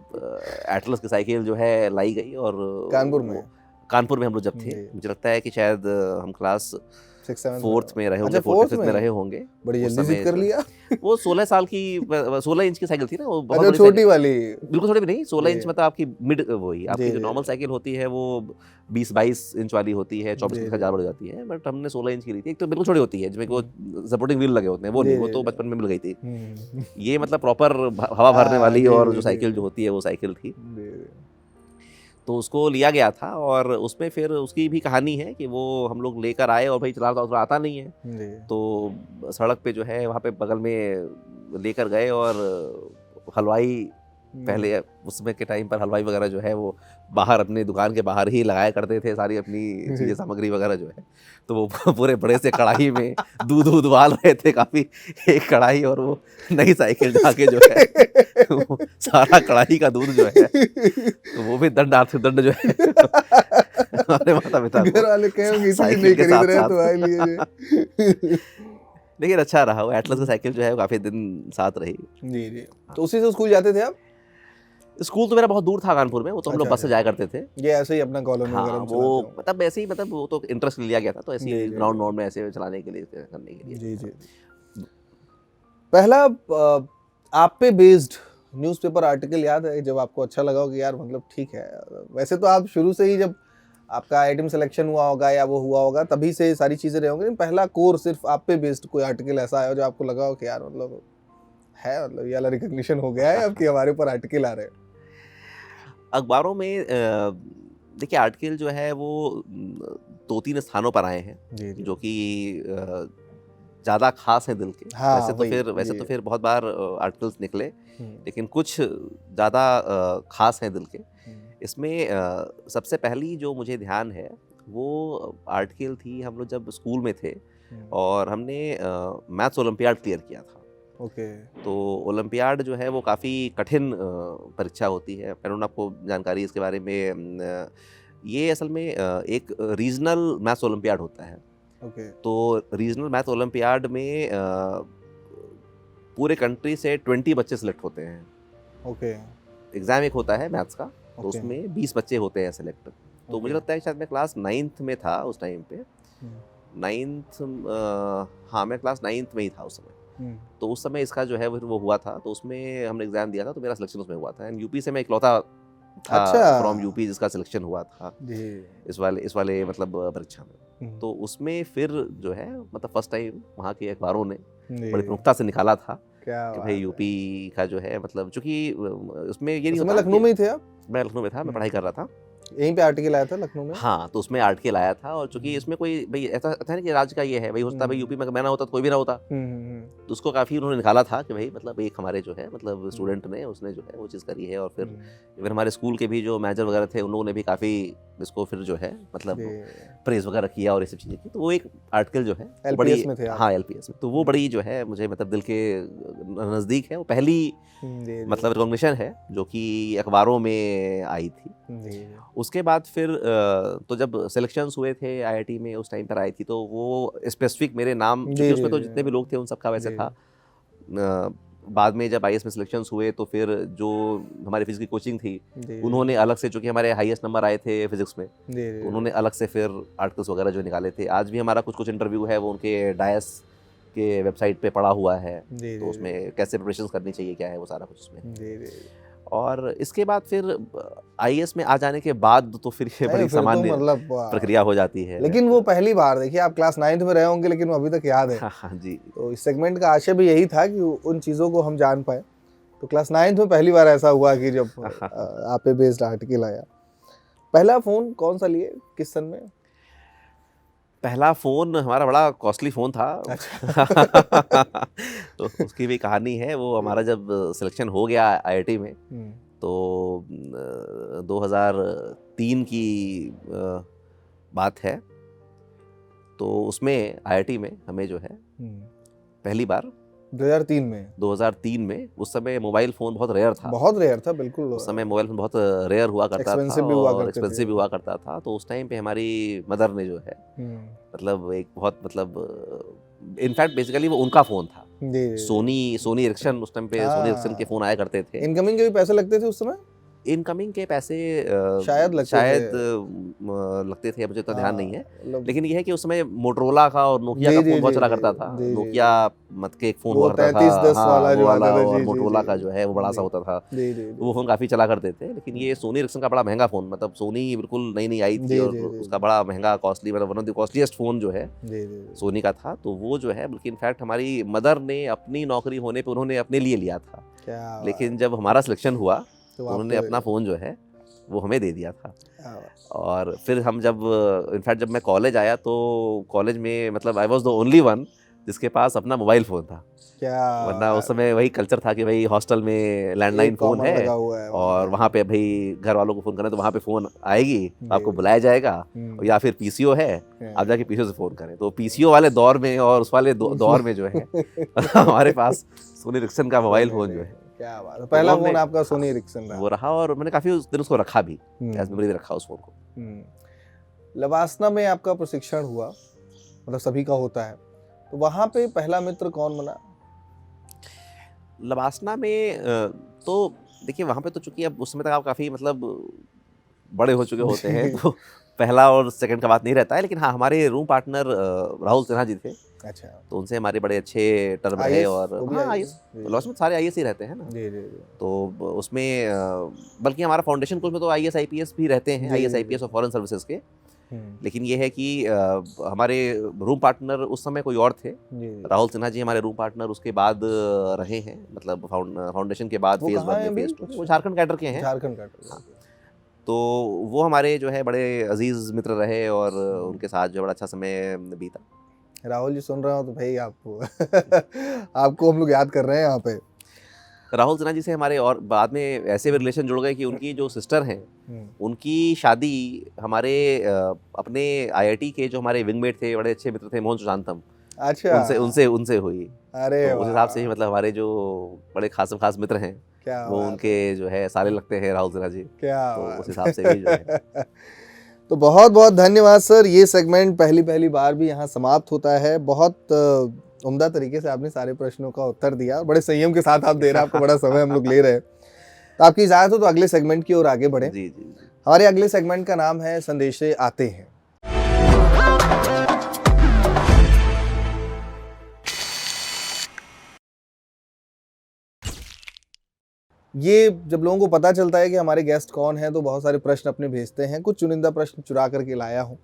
एटलस की साइकिल जो है लाई गई। और कानपुर में? कानपुर में हम लोग जब थे, जी। मुझे लगता है कि शायद हम क्लास 6-7 फोर्थ में रहे होंगे, अच्छा, फोर्थ फोर्थ फिफ्थ में रहे होंगे। बड़ी उस जल्दी समय जिद कर जो- लिया। वो 16 साल की 16 इंच की साइकिल थी ना, वो बहुत अच्छा, बड़ी छोटी साइकिल, वाली। बिल्कुल छोटी भी नहीं। 16 जी। इंच मतलब आपकी मिड वही आपकी जी, जो जी, नॉर्मल जी। साइकिल होती है वो 20-22 इंच वाली होती है, 24 जी, इंच का जी। ज़्यादा बढ़ जाती है। बट हमने 16 इंच की ली थी। एक तो बिल्कुल छोटी होती है जिसमें वो सपोर्टिंग व्हील लगे होते हैं, वो जी, नहीं, वो जी, तो जी। बचपन में मिल गई थी। हम्म। ये मतलब प्रॉपर हवा भरने हाँ, वाली जी, और जी, जो जी, साइकिल जी। जो होती है वो साइकिल थी। जी, तो उसको लिया गया था। और उसमें फिर उसकी भी कहानी है कि वो हम लोग लेकर आए और भाई चलाना तो आता नहीं है, जी। तो सड़क पे जो है वहाँ पे बगल में लेकर गए। और हलवाई पहले उस समय के टाइम पर हलवाई वगैरह जो है वो बाहर अपनी दुकान के बाहर ही लगाया करते थे सारी अपनी चीज़ें सामग्री वगैरह जो है। तो वो पूरे बड़े से कढ़ाई में दूध उबाल रहे थे काफ़ी, एक कढ़ाई, और वो नई साइकिल ढाके जो है वो सारा कढ़ाई का दूध जो है तो वो भी दंड आर्थिक दंड जो है हमारे माता पिता को घर वाले कहेंगे इसलिए साइकिल नहीं के खरीद साथ रहे साथ। तो आए लिए। लेकिन अच्छा रहा, वो एटलस की साइकिल जो है वो काफ़ी दिन साथ रही। जी जी। तो उसी से स्कूल जाते थे आप? स्कूल तो मेरा बहुत दूर था कानपुर में, वो तो हम लोग अच्छा, बस से अच्छा। जाया करते थे। ये ऐसे ही अपना कॉलोनी वगैरह हाँ, में वो चलाते हो? मतलब ऐसे ही, मतलब वो तो इंटरेस्ट लिया गया था, तो ऐसे जी, ही जी, ग्राउंड जी। ग्राउंड में ऐसे चलाने के लिए, करने के लिए। जी जी। पहला आप पे बेस्ड न्यूज़पेपर आर्टिकल याद है जब आपको अच्छा लगा हो कि यार मतलब ठीक है? वैसे तो आप शुरू से ही जब आपका आइटम सिलेक्शन हुआ होगा या वो हुआ होगा तभी से सारी चीजें रहे होंगे, लेकिन पहला कोर सिर्फ आप पे बेस्ड कोई आर्टिकल ऐसा आया हो जो आपको लगा हो कि यार मतलब है, मतलब ये वाला रिकॉग्निशन हो गया है अब कि हमारे ऊपर आर्टिकल आ रहे हैं? अखबारों में देखिए आर्टिकल जो है वो 2-3 स्थानों पर आए हैं जी जी। जो कि ज़्यादा खास हैं दिल के। हाँ, वैसे जी। तो फिर बहुत बार आर्टिकल्स निकले, हम्म, लेकिन कुछ ज़्यादा खास हैं दिल के। हम्म, इसमें सबसे पहली जो मुझे ध्यान है वो आर्टिकल थी, हम लोग जब स्कूल में थे और हमने मैथ्स ओलंपियाड क्लियर किया था। ओके। तो ओलंपियाड जो है वो काफ़ी कठिन परीक्षा होती है। मैंने आपको जानकारी इसके बारे में ये असल में एक रीजनल मैथ्स ओलंपियाड होता है। ओके। तो रीजनल मैथ ओलंपियाड में पूरे कंट्री से 20 बच्चे सिलेक्ट होते हैं। ओके। एग्ज़ाम एक होता है मैथ्स का, तो ओके। उसमें 20 बच्चे होते हैं सिलेक्ट। तो मुझे लगता है कि शायद मैं क्लास 9th में था उस टाइम पे। 9th हाँ, मैं क्लास 9th में ही था उस समय। तो उस समय इसका जो है वो हुआ था, तो उसमें हमने एग्ज़ाम दिया था, तो मेरा सिलेक्शन उसमें हुआ था। एंड यूपी से मैं इकलौता था अच्छा। फ्रॉम यूपी जिसका सिलेक्शन हुआ था जी। इस वाले मतलब परीक्षा में। तो उसमें फिर जो है मतलब फर्स्ट टाइम वहाँ के अखबारों ने जी। बड़ी प्रमुखता से निकाला था क्या कि बात भाई है। यूपी का जो है मतलब, चूंकि उसमें ये नहीं तो मैं होता लखनऊ में ही थे आप? मैं लखनऊ में था, मैं पढ़ाई कर रहा था। यहीं पे आर्टिकल आया था लखनऊ में? हाँ, तो उसमें आर्टिकल आया था, और चूंकि इसमें कोई भाई ऐसा था ना कि राज्य का ये है भाई, हो सकता है भाई यूपी में मैं ना होता तो कोई भी ना होता, तो उसको काफ़ी उन्होंने निकाला था कि भाई मतलब एक हमारे जो है मतलब स्टूडेंट ने उसने जो है वो चीज़ करी है। और फिर इवन हमारे स्कूल के भी जो मैनेजर वगैरह थे उन लोगों ने भी काफ़ी इसको फिर जो है मतलब प्रेज वगैरह किया और ये सब चीज़ें की। तो वो एक आर्टिकल जो है LPS में थे आप? हाँ, LPS में, तो वो बड़ी जो है मुझे मतलब दिल के नज़दीक है। वो पहली मतलब रिकॉग्निशन है जो कि अखबारों में आई थी। उसके बाद फिर तो जब सिलेक्शंस हुए थे IIT में उस टाइम पर आई थी, तो वो स्पेसिफिक मेरे नाम, क्योंकि उसमें तो जितने भी लोग थे उन सबका वैसे था बाद में जब आईएएस में सिलेक्शंस हुए तो फिर जो हमारी फिजिक्स की कोचिंग थी जी, उन्होंने अलग से, चूँकि हमारे हाईएस्ट नंबर आए थे फिजिक्स में, जी, जी, तो उन्होंने अलग से फिर आर्टिकल्स वगैरह जो निकाले थे। आज भी हमारा कुछ कुछ इंटरव्यू है वो उनके डायस के वेबसाइट पे पड़ा हुआ है, जी, तो जी, उसमें कैसे प्रिपरेशन करनी चाहिए क्या है वो सारा कुछ उसमें। जी, जी। और इसके बाद फिर आईएएस में आ जाने के बाद तो फिर ये नहीं, बड़ी फिर तो सामान्य मतलब प्रक्रिया हो जाती है। लेकिन वो पहली बार देखिए आप क्लास 9th में रहे होंगे लेकिन वो अभी तक याद है। हाँ, हाँ जी। तो इस सेगमेंट का आशय भी यही था कि उन चीज़ों को हम जान पाए। तो क्लास 9th में पहली बार ऐसा हुआ कि जब आप पे बेस्ड आर्टिकल आया। पहला फ़ोन कौन सा लिए, किस सन में? पहला फ़ोन हमारा बड़ा कॉस्टली फ़ोन था। तो उसकी भी कहानी है। वो हमारा जब सिलेक्शन हो गया आईआईटी में, तो 2003 की बात है। तो उसमें आईआईटी में हमें जो है पहली बार 2003 में, उस समय मोबाइल फ़ोन बहुत रेयर था। बहुत रेयर था, बिल्कुल। उस समय मोबाइल फ़ोन बहुत रेयर हुआ करता था एक्सपेंसिव भी हुआ और करते थे। एक्सपेंसिव भी हुआ करता था। तो उस टाइम पे हमारी मदर ने जो है मतलब एक बहुत मतलब इनफैक्ट बेसिकली वो उनका फ़ोन था। जी, जी। सोनी एरिक्सन, उस टाइम पे सोनी एरिक्सन के फ़ोन आया करते थे। इनकमिंग के भी पैसे लगते थे उस समय? इनकमिंग के पैसे शायद लगते लगते थे, मुझे तो ध्यान नहीं है। मतलब लेकिन ये है कि उस समय मोटरोला का और नोकिया जी, का जी, फ़ोन बहुत जी, चला जी, करता था। जी, जी, नोकिया मत के एक फ़ोन वो हुआ करता 3310 था, वाला हाँ, जो वो वाला, आता था, और जी, जी, मोटरोला जी। का जो है वो बड़ा सा जी। होता था। जी, जी, वो फ़ोन काफ़ी चला करते थे। लेकिन ये सोनी एरिक्सन का बड़ा महंगा फ़ोन, मतलब सोनी बिल्कुल नई आई थी जी, और जी, जी, उसका बड़ा महंगा कॉस्टली, मतलब one of the costliest phone जो है जी, जी, सोनी का था। तो वो जो है बल्कि इनफैक्ट हमारी मदर ने अपनी नौकरी होने पे उन्होंने अपने लिए लिया था। क्या लेकिन जब हमारा सिलेक्शन हुआ तो तो उन्होंने आपको अपना फ़ोन जो है वो हमें दे दिया था। क्या बात। और फिर हम जब इनफैक्ट जब मैं कॉलेज आया तो कॉलेज में मतलब I was the only one जिसके पास अपना मोबाइल फ़ोन था। क्या वरना उस बात। समय वही कल्चर था कि भाई हॉस्टल में लैंडलाइन एक फ़ोन कॉमन है लगा हुआ है वहाँ और पे। वहाँ पे भाई घर वालों को फ़ोन करना है तो वहाँ पे फ़ोन आएगी, जी, आपको जी। बुलाया जाएगा, हम्म। या फिर पीसीओ है, हाँ। आप जाके पीसीओ से फ़ोन करें। तो पीसीओ वाले दौर में और उस वाले दौर में जो है हमारे पास सोनी एरिक्सन का मोबाइल फ़ोन जो है क्या बात है। तो पहला वो फ़ोन हमने, आपका सोनी हाँ, एरिक्सन रहा। वो रहा और मैंने काफ़ी उस दिन उसको रखा भी, एज़ हम्म, मेमोरी रखा उस फ़ोन को। लवासना में आपका प्रशिक्षण हुआ, मतलब सभी का होता है, तो वहाँ पे पहला मित्र कौन बना? लवासना में तो देखिए वहाँ पे तो चूँकि अब उस समय तक आप काफ़ी मतलब बड़े हो चुके होते हैं तो पहला और सेकंड का बात नहीं रहता है। लेकिन हाँ, हमारे रूम पार्टनर राहुल सिन्हा जी थे, अच्छा। तो उनसे हमारे बड़े अच्छे टर्म रहे। आईएएस, और वो भी हाँ, आईएएस? आईएएस जी, लॉस में सारे आईएएस ही रहते हैं ना। जी, जी, जी। तो उसमें बल्कि हमारा फाउंडेशन कोर्स में तो आईएएस आईपीएस भी रहते हैं, जी, आईएएस जी, आईपीएस और फॉरेन सर्विसेज के। हम्म, लेकिन ये है कि हमारे रूम पार्टनर उस समय कोई और थे। जी, जी। राहुल सिन्हा जी हमारे रूम पार्टनर उसके बाद रहे हैं, मतलब फाउंडेशन के बाद वो फेज़ कहाँ 1 है में, अभी? फेज़ 2 में। वो झारखंड कैडर के हैं। झारखंड का। हाँ। तो वो हमारे जो है बड़े अजीज़ मित्र रहे और उनके साथ जो है बड़ा अच्छा समय बीता। राहुल जी सुन रहे हो तो भाई आपको आपको हम लोग याद कर रहे हैं यहाँ पे। राहुल सिन्हा जी से हमारे और बाद में ऐसे भी रिलेशन जुड़ गए कि उनकी जो सिस्टर हैं, हम्म, उनकी शादी हमारे अपने आईआईटी के जो हमारे विंगमेट थे, बड़े अच्छे मित्र थे, मोहन सुशांतम, अच्छा। उनसे उनसे उनसे हुई। अरे तो उस हिसाब से ही वाह, मतलब हमारे जो बड़े खास मित्र हैं, क्या वो बात उनके है, जो है साले लगते हैं राहुल सिन्हा जी। क्या तो बात उस हिसाब से भी जो है तो बहुत बहुत धन्यवाद सर। ये सेगमेंट पहली बार भी यहाँ समाप्त होता है। बहुत उम्दा तरीके से आपने सारे प्रश्नों का उत्तर दिया, बड़े संयम के साथ आप दे रहे हैं, आपका बड़ा समय हम लोग ले रहे हैं। तो आपकी इजाज़त हो तो अगले सेगमेंट की ओर आगे बढ़ें। जी, जी, जी। हमारे अगले सेगमेंट का नाम है संदेशे आते हैं। ये जब लोगों को पता चलता है कि हमारे गेस्ट कौन हैं तो बहुत सारे प्रश्न अपने भेजते हैं। कुछ चुनिंदा प्रश्न चुरा करके लाया हूँ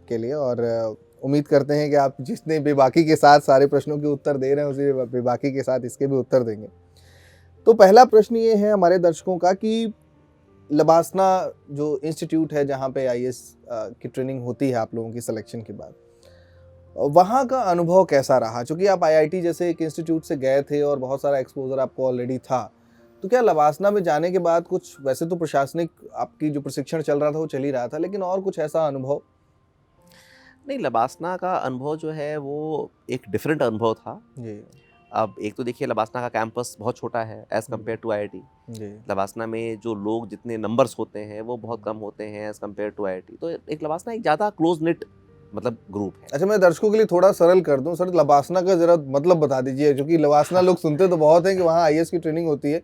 के लिए, और उम्मीद करते हैं कि आप जितने बेबाकी के साथ सारे प्रश्नों के उत्तर दे रहे हैं उसी बेबाकी के साथ इसके भी उत्तर देंगे। तो पहला प्रश्न ये है हमारे दर्शकों का कि लबासना जो इंस्टीट्यूट है जहाँ पे आईएएस की ट्रेनिंग होती है आप लोगों की सिलेक्शन के बाद, वहाँ का अनुभव कैसा रहा? चूँकि आप आईआईटी जैसे एक इंस्टीट्यूट से गए थे और बहुत सारा एक्सपोज़र आपको ऑलरेडी था, तो क्या लबासना में जाने के बाद कुछ, वैसे तो प्रशासनिक आपकी जो प्रशिक्षण चल रहा था वो चल ही रहा था, लेकिन और कुछ ऐसा अनुभव? नहीं, लबासना का अनुभव जो है वो एक डिफरेंट अनुभव था। जी, अब एक तो देखिए लबासना का कैंपस बहुत छोटा है एज़ कम्पेयर टू आईआईटी। जी, लबासना में जो लोग जितने नंबर्स होते हैं वो बहुत कम होते हैं एज़ कम्पेयर टू आईआईटी। तो एक लबासना एक ज़्यादा क्लोज निट मतलब ग्रुप है। अच्छा, मैं दर्शकों के लिए थोड़ा सरल कर दूं सर, लवासना का जरा मतलब बता दीजिए, क्योंकि लवासना लोग सुनते तो बहुत हैं कि वहाँ आईएएस की ट्रेनिंग होती है।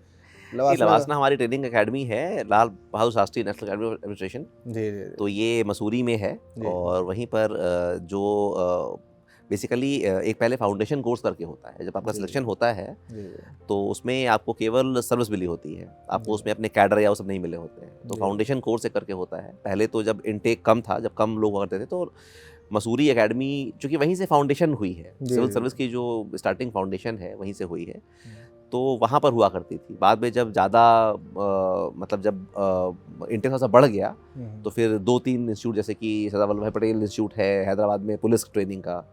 लवासना हमारी ट्रेनिंग एकेडमी है, Lal Bahadur Shastri national academy of administration. जी जी तो ये मसूरी में है। जी। और वहीं पर जो बेसिकली एक पहले फाउंडेशन कोर्स करके होता है। जब आपका जी। सिलेक्शन होता है जी तो उसमें आपको केवल सर्विस मिली होती है, आपको जी। उसमें अपने कैडर या वो सब नहीं मिले होते हैं। तो जी। फाउंडेशन कोर्स एक करके होता है। पहले तो जब इनटेक कम था, जब कम लोग हुआ करते थे, तो मसूरी एकेडमी, चूँकि वहीं से फाउंडेशन हुई है, जी, सिविल जी। सर्विस की जो स्टार्टिंग फाउंडेशन है वहीं से हुई है, तो वहाँ पर हुआ करती थी। बाद में जब ज़्यादा मतलब जब इंटेक थोड़ा सा बढ़ गया, तो फिर 2-3 इंस्टीट्यूट, जैसे कि सरदार वल्लभ भाई पटेल इंस्टीट्यूट है हैदराबाद में पुलिस ट्रेनिंग का,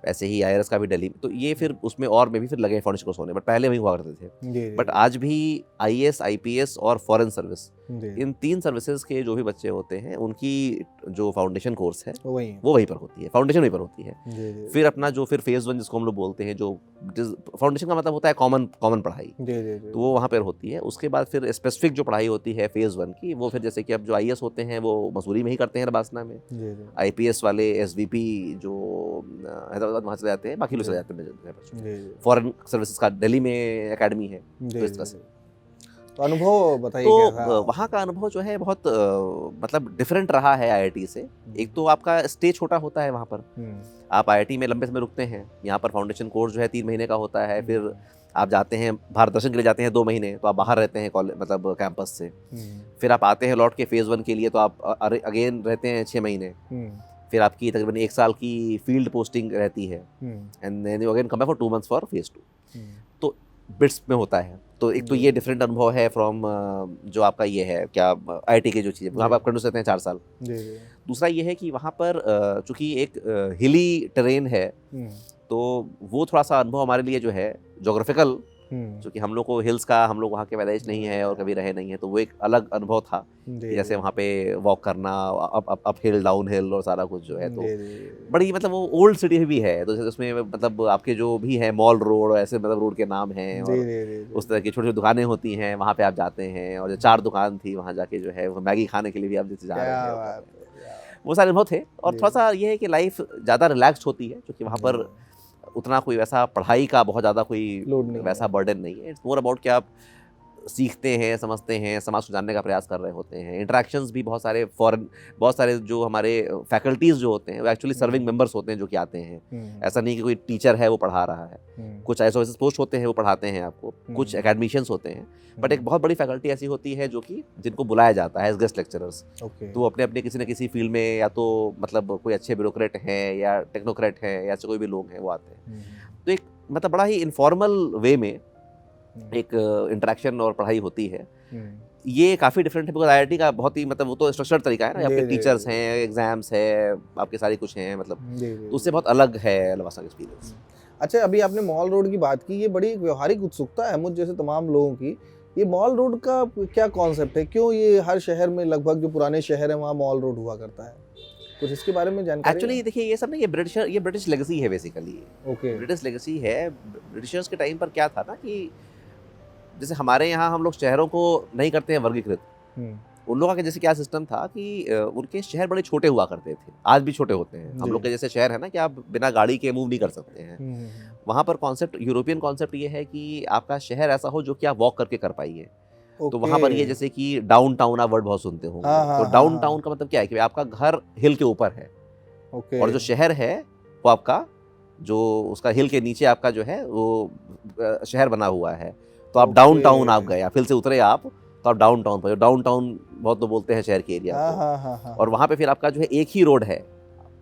ऐसे ही आईआरएस का भी दिल्ली में, तो ये फिर उसमें और में भी फिर लगे फाउंडेशन कोर्स होने, बट पहले वहीं हुआ करते थे। जी बट आज भी आईएएस, आईपीएस और फॉरेन सर्विस, जी। इन 3 सर्विसेज के जो भी बच्चे होते हैं, उनकी जो फाउंडेशन कोर्स है वही। वो वहीं पर होती है, फाउंडेशन वहीं पर होती है। जी जी। फिर अपना जो फिर फेज़ 1 जिसको हम लोग बोलते हैं, जो फाउंडेशन का मतलब होता है कॉमन पढ़ाई, जी जी जी। तो वो वहाँ पर होती है। उसके बाद फिर स्पेसिफिक जो पढ़ाई होती है फेज़ 1 की, वो फिर जैसे कि अब जो आईएएस होते हैं वो मसूरी में ही करते हैं, लवासना में। जी जी। आईपीएस वाले एसवीपी जो हैदराबाद वहाँ चले जाते हैं, बाकी लोग चले जाते हैं जी जी। फॉरेन सर्विसेज का दिल्ली में एकेडमी है। जी तो इस जी तरह से। जी। तो अनुभव बताइए तो कैसा? वहाँ का अनुभव जो है बहुत मतलब डिफरेंट रहा है आईआईटी से। एक तो आपका स्टे छोटा होता है वहाँ पर, आप आईआईटी में लंबे समय रुकते हैं। यहाँ पर फाउंडेशन कोर्स जो है 3 महीने का होता है। फिर आप जाते हैं भारत दर्शन के लिए, जाते हैं 2 महीने, तो आप बाहर रहते हैं कॉलेज मतलब कैंपस से। फिर आप आते हैं लौट के फेज़ 1 के लिए, तो आप अगेन रहते हैं 6 महीने। फिर आपकी तकरीबन 1 साल की फील्ड पोस्टिंग रहती है, and then you again come back for 2 months for phase 2। तो बिट्स में होता है। तो एक तो ये डिफरेंट अनुभव है फ्रॉम जो आपका ये है क्या आईआईटी की जो चीज़ें वहाँ पर आप कंटिन्यू रहते हैं 4 साल। दूसरा ये है कि वहाँ पर चूँकि एक हिली टेरेन है, तो वो थोड़ा सा अनुभव हमारे लिए जो है जोग्राफिकल, क्योंकि हम लोग को हिल्स का, हम लोग वहाँ के पैदाइश नहीं है और कभी रहे नहीं है, तो वो एक अलग अनुभव था कि जैसे वहाँ पे वॉक करना, अप हिल डाउन हिल और सारा कुछ जो है, तो बड़ी मतलब वो ओल्ड सिटी भी है। तो जैसे उसमें मतलब आपके जो भी है मॉल रोड और ऐसे मतलब रोड के नाम हैं, और उस तरह की छोटी छोटी दुकानें होती हैं, वहाँ पे आप जाते हैं। और जो 4 दुकान थी वहाँ जाके जो है वो मैगी खाने के लिए भी आप जैसे जा रहे हैं, वो सारे अनुभव थे। और थोड़ा सा ये है कि लाइफ ज़्यादा रिलैक्स होती है, क्योंकि वहाँ पर उतना कोई वैसा पढ़ाई का बहुत ज़्यादा कोई वैसा बर्डन नहीं है। इट्स मोर अबाउट कि आप सीखते हैं, समझते हैं, समाज को जानने का प्रयास कर रहे होते हैं। इंटरेक्शंस भी बहुत सारे बहुत सारे जो हमारे फैकल्टीज़ जो होते हैं वो एक्चुअली सर्विंग मेंबर्स होते हैं जो कि आते हैं। ऐसा नहीं कि कोई टीचर है वो पढ़ा रहा है, कुछ ऐसे पोस्ट होते हैं वो पढ़ाते हैं आपको, कुछ एकेडमिशियंस होते हैं, बट एक बहुत बड़ी फैकल्टी ऐसी होती है जो कि जिनको बुलाया जाता है एज गेस्ट लेक्चरर्स। तो अपने अपने किसी न किसी फील्ड में या तो मतलब कोई अच्छे ब्यूरोक्रेट हैं या टेक्नोक्रेट हैं या ऐसे कोई भी लोग हैं वो आते हैं। तो एक मतलब बड़ा ही इनफॉर्मल वे में एक इंटरेक्शन और पढ़ाई होती है। ये काफ़ी डिफरेंट है, बिकॉज आईआईटी का बहुत ही मतलब वो तो स्ट्रक्चर्ड तरीका है ना, आपके टीचर्स हैं, एग्जाम्स है, आपके सारी कुछ हैं, मतलब तो उससे बहुत अलग है लवासा का एक्सपीरियंस। अच्छा, अभी आपने मॉल रोड की बात की, ये बड़ी व्यवहारिक उत्सुकता है मुझ जैसे तमाम लोगों की। ये मॉल रोड का क्या कॉन्सेप्ट है? क्यों ये हर शहर में, लगभग जो पुराने शहर है वहाँ मॉल रोड हुआ करता है? कुछ इसके बारे में जानकारी? एक्चुअली देखिए, ये सब ना ये ब्रिटिश लेगेसी है बेसिकली। ओके। ब्रिटिश लेगेसी है। ब्रिटिशर्स के टाइम पर क्या था ना कि जैसे हमारे यहाँ हम लोग शहरों को नहीं करते हैं वर्गीकृत, उन लोगों का जैसे क्या सिस्टम था कि उनके शहर बड़े छोटे हुआ करते थे, आज भी छोटे होते हैं। हम लोग के जैसे शहर है ना कि आप बिना गाड़ी के मूव नहीं कर सकते हैं। वहाँ पर कॉन्सेप्ट, यूरोपियन कॉन्सेप्ट ये है कि आपका शहर ऐसा हो जो कि आप वॉक करके कर पाइए। तो वहाँ पर ये जैसे कि डाउन टाउन आप वर्ड बहुत सुनते होंगे। तो डाउन टाउन का मतलब क्या है कि आपका घर हिल के ऊपर है, और जो शहर है वो आपका जो उसका हिल के नीचे आपका जो है वो शहर बना हुआ है। तो आप डाउन टाउन आप गए, फिर से उतरे आप, तो आप डाउन टाउन पर, डाउन टाउन बहुत लोग बोलते हैं शहर के एरिया को। और वहाँ पे फिर आपका जो है एक ही रोड है,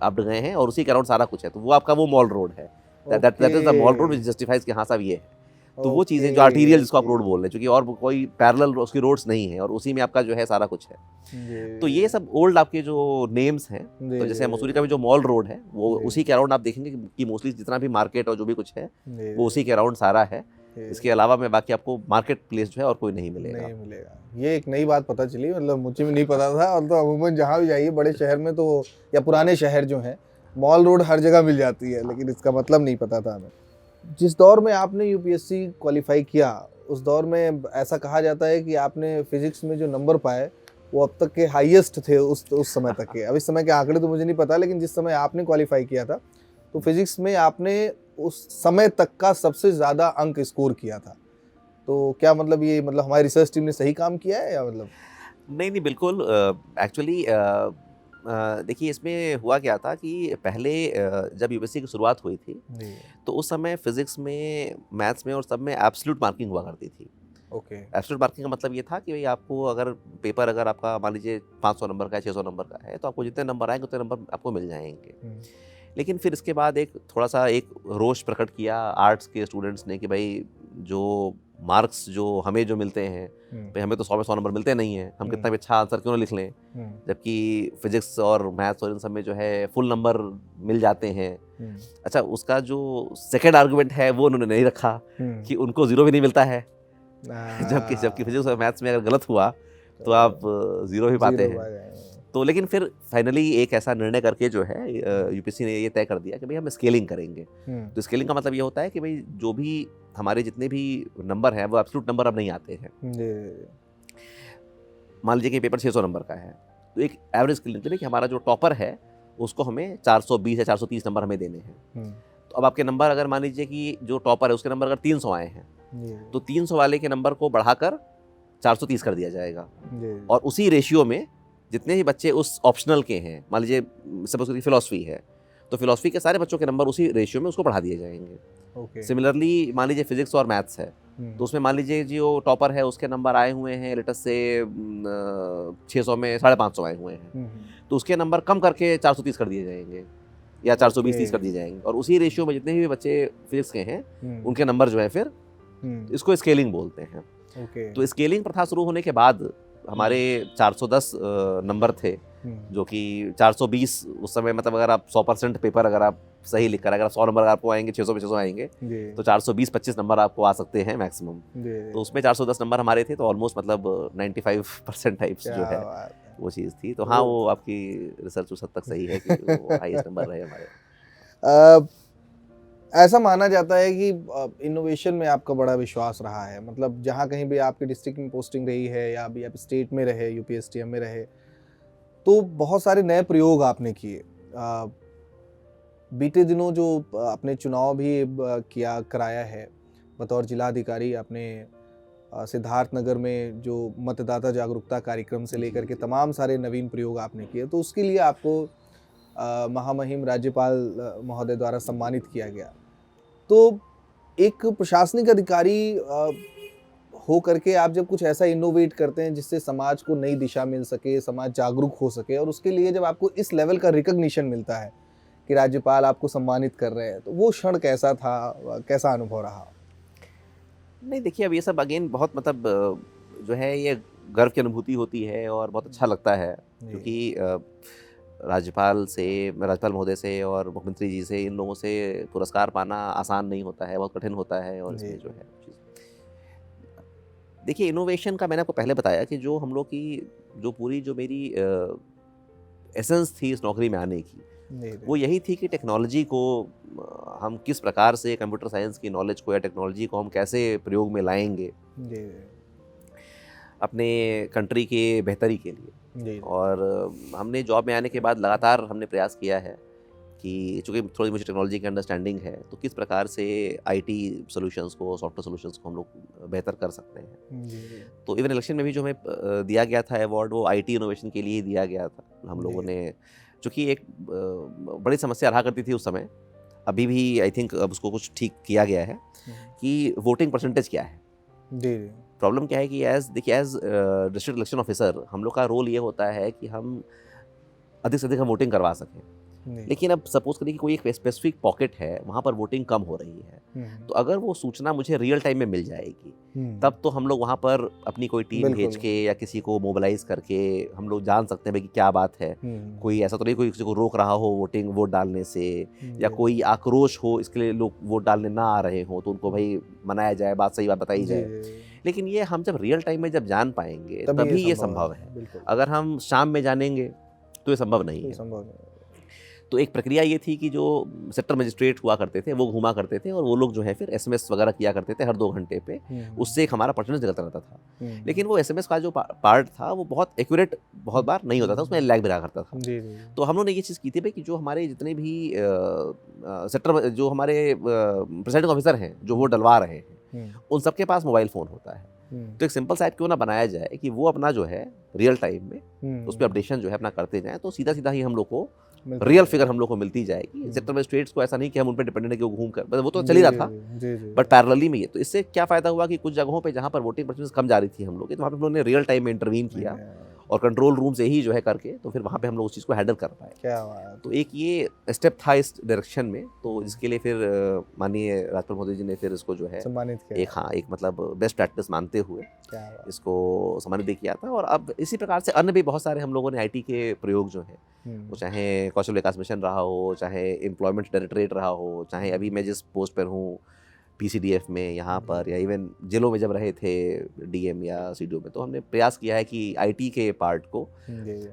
आप गए हैं और उसी के अराउंड सारा कुछ है, तो वो आपका वो मॉल रोड है। That is the mall road which justifies कि हाँ साहब ये है। तो वो चीज़ें जो आर्टीरियल जिसको आप रोड बोल रहे हैं, क्योंकि और कोई पैरेलल उसकी रोड्स नहीं है, और उसी में आपका जो है सारा कुछ है। तो ये सब ओल्ड आपके जो नेम्स हैं, तो जैसे मसूरी का भी जो मॉल रोड है वो उसी के अराउंड आप देखेंगे कि मोस्टली जितना भी मार्केट और जो भी कुछ है वो उसी के अराउंड सारा है। इसके अलावा में बाकी आपको मार्केट प्लेस जो है और कोई नहीं मिलेगा। ये एक नई बात पता चली, मतलब मुझे भी नहीं पता था। और तो अमूमन जहाँ भी जाइए बड़े शहर में तो, या पुराने शहर जो हैं, मॉल रोड हर जगह मिल जाती है, लेकिन इसका मतलब नहीं पता था हमें। जिस दौर में आपने यूपीएससी क्वालिफाई किया, उस दौर में ऐसा कहा जाता है कि आपने फिजिक्स में जो नंबर पाए वो अब तक के हाईएस्ट थे उस समय तक के। अब इस समय के आंकड़े तो मुझे नहीं पता, लेकिन जिस समय आपने क्वालिफाई किया था तो फिजिक्स में आपने उस समय तक का सबसे ज़्यादा अंक स्कोर किया था। तो क्या मतलब ये मतलब हमारी रिसर्च टीम ने सही काम किया है या मतलब? नहीं बिल्कुल। एक्चुअली देखिए इसमें हुआ क्या था कि पहले जब यूपीएससी की शुरुआत हुई थी जी। तो उस समय फिजिक्स में, मैथ्स में और सब में एब्सोल्यूट मार्किंग हुआ करती थी। ओके। एब्सोल्यूट मार्किंग का मतलब ये था कि भाई आपको अगर पेपर अगर आपका मान लीजिए 500 नंबर का है, 600 नंबर का है, तो आपको जितने नंबर आएंगे उतने नंबर आपको मिल जाएंगे। लेकिन फिर इसके बाद एक थोड़ा सा एक रोष प्रकट किया आर्ट्स के स्टूडेंट्स ने कि भाई जो मार्क्स जो हमें जो मिलते हैं, भाई हमें तो 100 में 100 नंबर मिलते नहीं हैं, हम कितना भी अच्छा आंसर क्यों ना लिख लें, जबकि फिजिक्स और मैथ्स और इन सब में जो है फुल नंबर मिल जाते हैं। अच्छा, उसका जो सेकेंड आर्गूमेंट है वो उन्होंने नहीं रखा कि उनको 0 भी नहीं मिलता है। जबकि फिजिक्स और मैथ्स में अगर गलत हुआ तो आप 0 भी पाते हैं। तो लेकिन फिर फाइनली एक ऐसा निर्णय करके जो है यूपीएससी ने ये तय कर दिया कि भाई हम स्केलिंग करेंगे। तो स्केलिंग का मतलब ये होता है कि भाई जो भी हमारे जितने भी नंबर हैं वो एब्सोल्यूट नंबर अब नहीं आते हैं। मान लीजिए कि पेपर 600 नंबर का है तो एक एवरेज स्केलिंग करें कि हमारा जो टॉपर है उसको हमें 420 या 430 नंबर हमें देने हैं। तो अब आपके नंबर अगर मान लीजिए कि जो टॉपर है उसके नंबर अगर 300 आए हैं तो 300 वाले के नंबर को बढ़ाकर 430 कर दिया जाएगा। और उसी रेशियो में जितने भी बच्चे उस ऑप्शनल के हैं, मान लीजिए सपोज करिए फिलॉसफी है तो फिलॉसफी के सारे बच्चों के नंबर उसी रेशियो में उसको बढ़ा दिए जाएंगे। सिमिलरली मान लीजिए फिजिक्स और मैथ्स है तो उसमें मान लीजिए जो टॉपर है उसके नंबर आए हुए हैं लेटस से 600 में 550 आए हुए हैं तो उसके नंबर कम करके 430 कर दिए जाएंगे या 420-30 कर दिए जाएंगे। और उसी रेशियो में जितने भी बच्चे फिजिक्स के हैं उनके नंबर जो है फिर इसको स्केलिंग बोलते हैं। तो स्केलिंग प्रथा शुरू होने के बाद हमारे 410 नंबर थे जो कि 420 उस समय, मतलब अगर आप 100% पेपर अगर आप सही लिख कर अगर 100 नंबर आपको आएंगे 600 में 600 आएंगे तो 420-25 नंबर आपको आ सकते हैं मैक्सिमम। तो उसमें 410 नंबर हमारे थे तो ऑलमोस्ट मतलब 95% टाइप्स जो है वो चीज़ थी। तो हाँ, वो आपकी रिसर्च उस हद तक सही है कि वो हाईएस्ट नंबर रहे हमारे। ऐसा माना जाता है कि इनोवेशन में आपका बड़ा विश्वास रहा है। मतलब जहाँ कहीं भी आपके डिस्ट्रिक्ट में पोस्टिंग रही है या अभी आप स्टेट में रहे, यूपीएसटीएम में रहे, तो बहुत सारे नए प्रयोग आपने किए। बीते दिनों जो आपने चुनाव भी कराया है बतौर जिलाधिकारी, आपने सिद्धार्थनगर में जो मतदाता जागरूकता कार्यक्रम से लेकर के तमाम सारे नवीन प्रयोग आपने किए, तो उसके लिए आपको महामहिम राज्यपाल महोदय द्वारा सम्मानित किया गया। तो एक प्रशासनिक अधिकारी हो करके आप जब कुछ ऐसा इनोवेट करते हैं जिससे समाज को नई दिशा मिल सके, समाज जागरूक हो सके, और उसके लिए जब आपको इस लेवल का रिकॉग्निशन मिलता है कि राज्यपाल आपको सम्मानित कर रहे हैं, तो वो क्षण कैसा था, कैसा अनुभव रहा? नहीं देखिए, अब ये सब अगेन बहुत मतलब जो है ये गर्व की अनुभूति होती है और बहुत अच्छा लगता है क्योंकि राज्यपाल महोदय से और मुख्यमंत्री जी से, इन लोगों से पुरस्कार पाना आसान नहीं होता है, बहुत कठिन होता है। और इसमें जो है देखिए इनोवेशन का मैंने आपको पहले बताया कि जो हम लोग की जो पूरी जो मेरी एसेंस थी इस नौकरी में आने की, वो यही थी कि टेक्नोलॉजी को हम किस प्रकार से, कंप्यूटर साइंस की नॉलेज को या टेक्नोलॉजी को हम कैसे प्रयोग में लाएंगे अपने कंट्री के बेहतरी के लिए। और हमने जॉब में आने के बाद लगातार हमने प्रयास किया है कि चूँकि थोड़ी मुझे टेक्नोलॉजी की अंडरस्टैंडिंग है तो किस प्रकार से आईटी सॉल्यूशंस को, सॉफ्टवेयर सॉल्यूशंस को हम लोग बेहतर कर सकते हैं। तो इवन इलेक्शन में भी जो हमें दिया गया था अवार्ड, वो आईटी इनोवेशन के लिए ही दिया गया था। हम लोगों ने, चूँकि एक बड़ी समस्या रहा करती थी उस समय, अभी भी आई थिंक अब उसको कुछ ठीक किया गया है कि वोटिंग परसेंटेज क्या है। प्रॉब्लम क्या है कि एज डिस्ट्रिक्ट इलेक्शन ऑफिसर हम लोग का रोल ये होता है कि हम अधिक से अधिक हम वोटिंग करवा सकें। लेकिन अब सपोज करिए कि कोई एक स्पेसिफिक पॉकेट है, वहाँ पर वोटिंग कम हो रही है, तो अगर वो सूचना मुझे रियल टाइम में मिल जाएगी तब तो हम लोग वहाँ पर अपनी कोई टीम भेज के या किसी को मोबिलाइज करके हम लोग जान सकते हैं कि क्या बात है। कोई ऐसा तो नहीं कोई किसी को रोक रहा हो वोट डालने से, या कोई आक्रोश हो इसके लिए लोग वोट डालने ना आ रहे हो तो उनको भाई मनाया जाए, बात सही बात बताई जाए। लेकिन ये हम जब रियल टाइम में जब जान पाएंगे तभी ये संभव है। अगर हम शाम में जानेंगे तो ये संभव नहीं है। तो एक प्रक्रिया ये थी कि जो सेक्टर मजिस्ट्रेट हुआ करते थे वो घुमा करते थे और वो लोग जो है फिर एसएमएस वगैरह किया करते थे हर 2 घंटे पे। उससे एक हमारा परसेंटेज निकलता रहता था। लेकिन वो एसएमएस का जो पार्ट था वो बहुत एक्यूरेट बहुत बार नहीं होता था, उसमें लैग भी रहा करता था। जी जी तो हम लोगों ने ये चीज़ की थी भाई कि जो हमारे जितने भी सेक्टर जो हमारे प्रेसिडेंट ऑफिसर हैं जो वो डलवा रहे हैं उन सबके पास मोबाइल फ़ोन होता है। तो एक सिंपल साइट क्यों ना बनाया जाए कि वो अपना जो है रियल टाइम में उस पर अपडेशन जो है अपना करते जाएं, तो सीधा सीधा ही हम लोग को रियल फिगर हम लोग को मिलती जाएगी। सेक्टर मजिस्ट्रेट्स को ऐसा नहीं कि हम उन पर डिपेंडेंट है कि वो घूम कर, वो तो चल ही रहा था बट पैरेलली में ये। तो इससे क्या फ़ायदा हुआ कि कुछ जगहों पे जहाँ पर वोटिंग परसेंटेज कम जा रही थी हम लोग की, तो वहाँ पे हम लोगों ने रियल टाइम में इंटरवीन किया और कंट्रोल रूम से ही जो है करके तो फिर वहाँ पे हम लोग उस चीज़ को हैंडल कर पाए। क्या बात। तो एक ये स्टेप था इस डायरेक्शन में, तो जिसके लिए फिर माननीय राजपाल महोदय जी ने फिर इसको जो है सम्मानित किया। एक मतलब बेस्ट प्रैक्टिस मानते हुए क्या बात। इसको सम्मानित भी किया था। और अब इसी प्रकार से अन्य भी बहुत सारे हम लोगों ने आईटी के प्रयोग जो है वो चाहे कौशल विकास मिशन रहा हो, चाहे एम्प्लॉयमेंट डायरेक्टरेट रहा हो, चाहे अभी मैं जिस पोस्ट पर हूँ पीसीडीएफ में यहाँ पर, या इवन जिलों में जब रहे थे डीएम या सीडीओ में, तो हमने प्रयास किया है कि आईटी के पार्ट को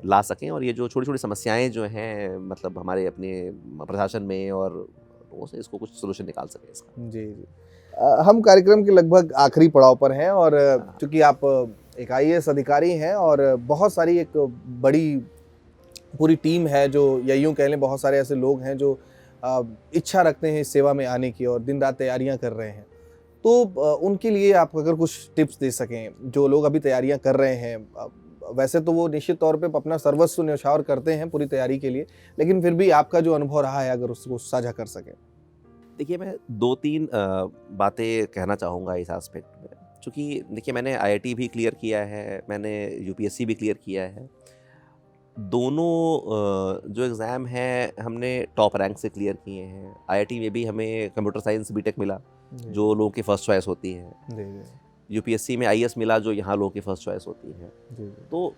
ला सकें और ये जो छोटी छोटी समस्याएं जो हैं मतलब हमारे अपने प्रशासन में और लोगों से इसको कुछ सोल्यूशन निकाल सकें इसका। जी जी। हम कार्यक्रम के लगभग आखिरी पड़ाव पर हैं और चूंकि आप एक आईएएस अधिकारी हैं और बहुत सारी एक बड़ी पूरी टीम है जो, या यूँ कह लें बहुत सारे ऐसे लोग हैं जो इच्छा रखते हैं इस सेवा में आने की और दिन रात तैयारियां कर रहे हैं, तो उनके लिए आप अगर कुछ टिप्स दे सकें, जो लोग अभी तैयारियां कर रहे हैं, वैसे तो वो निश्चित तौर पे अपना सर्वस्व न्यौछावर करते हैं पूरी तैयारी के लिए, लेकिन फिर भी आपका जो अनुभव रहा है अगर उसको साझा कर सकें। देखिए, मैं 2-3 बातें कहना चाहूँगा इस एस्पेक्ट में, चूँकि देखिए मैंने आईआईटी भी क्लियर किया है, मैंने यूपीएससी भी क्लियर किया है। दोनों जो एग्ज़ाम हैं हमने टॉप रैंक से क्लियर किए हैं। आईआईटी में भी हमें कंप्यूटर साइंस बीटेक मिला जो लोगों की फर्स्ट चॉइस होती है। यूपीएससी में आईएएस मिला जो यहाँ लोगों की फर्स्ट चॉइस होती है। तो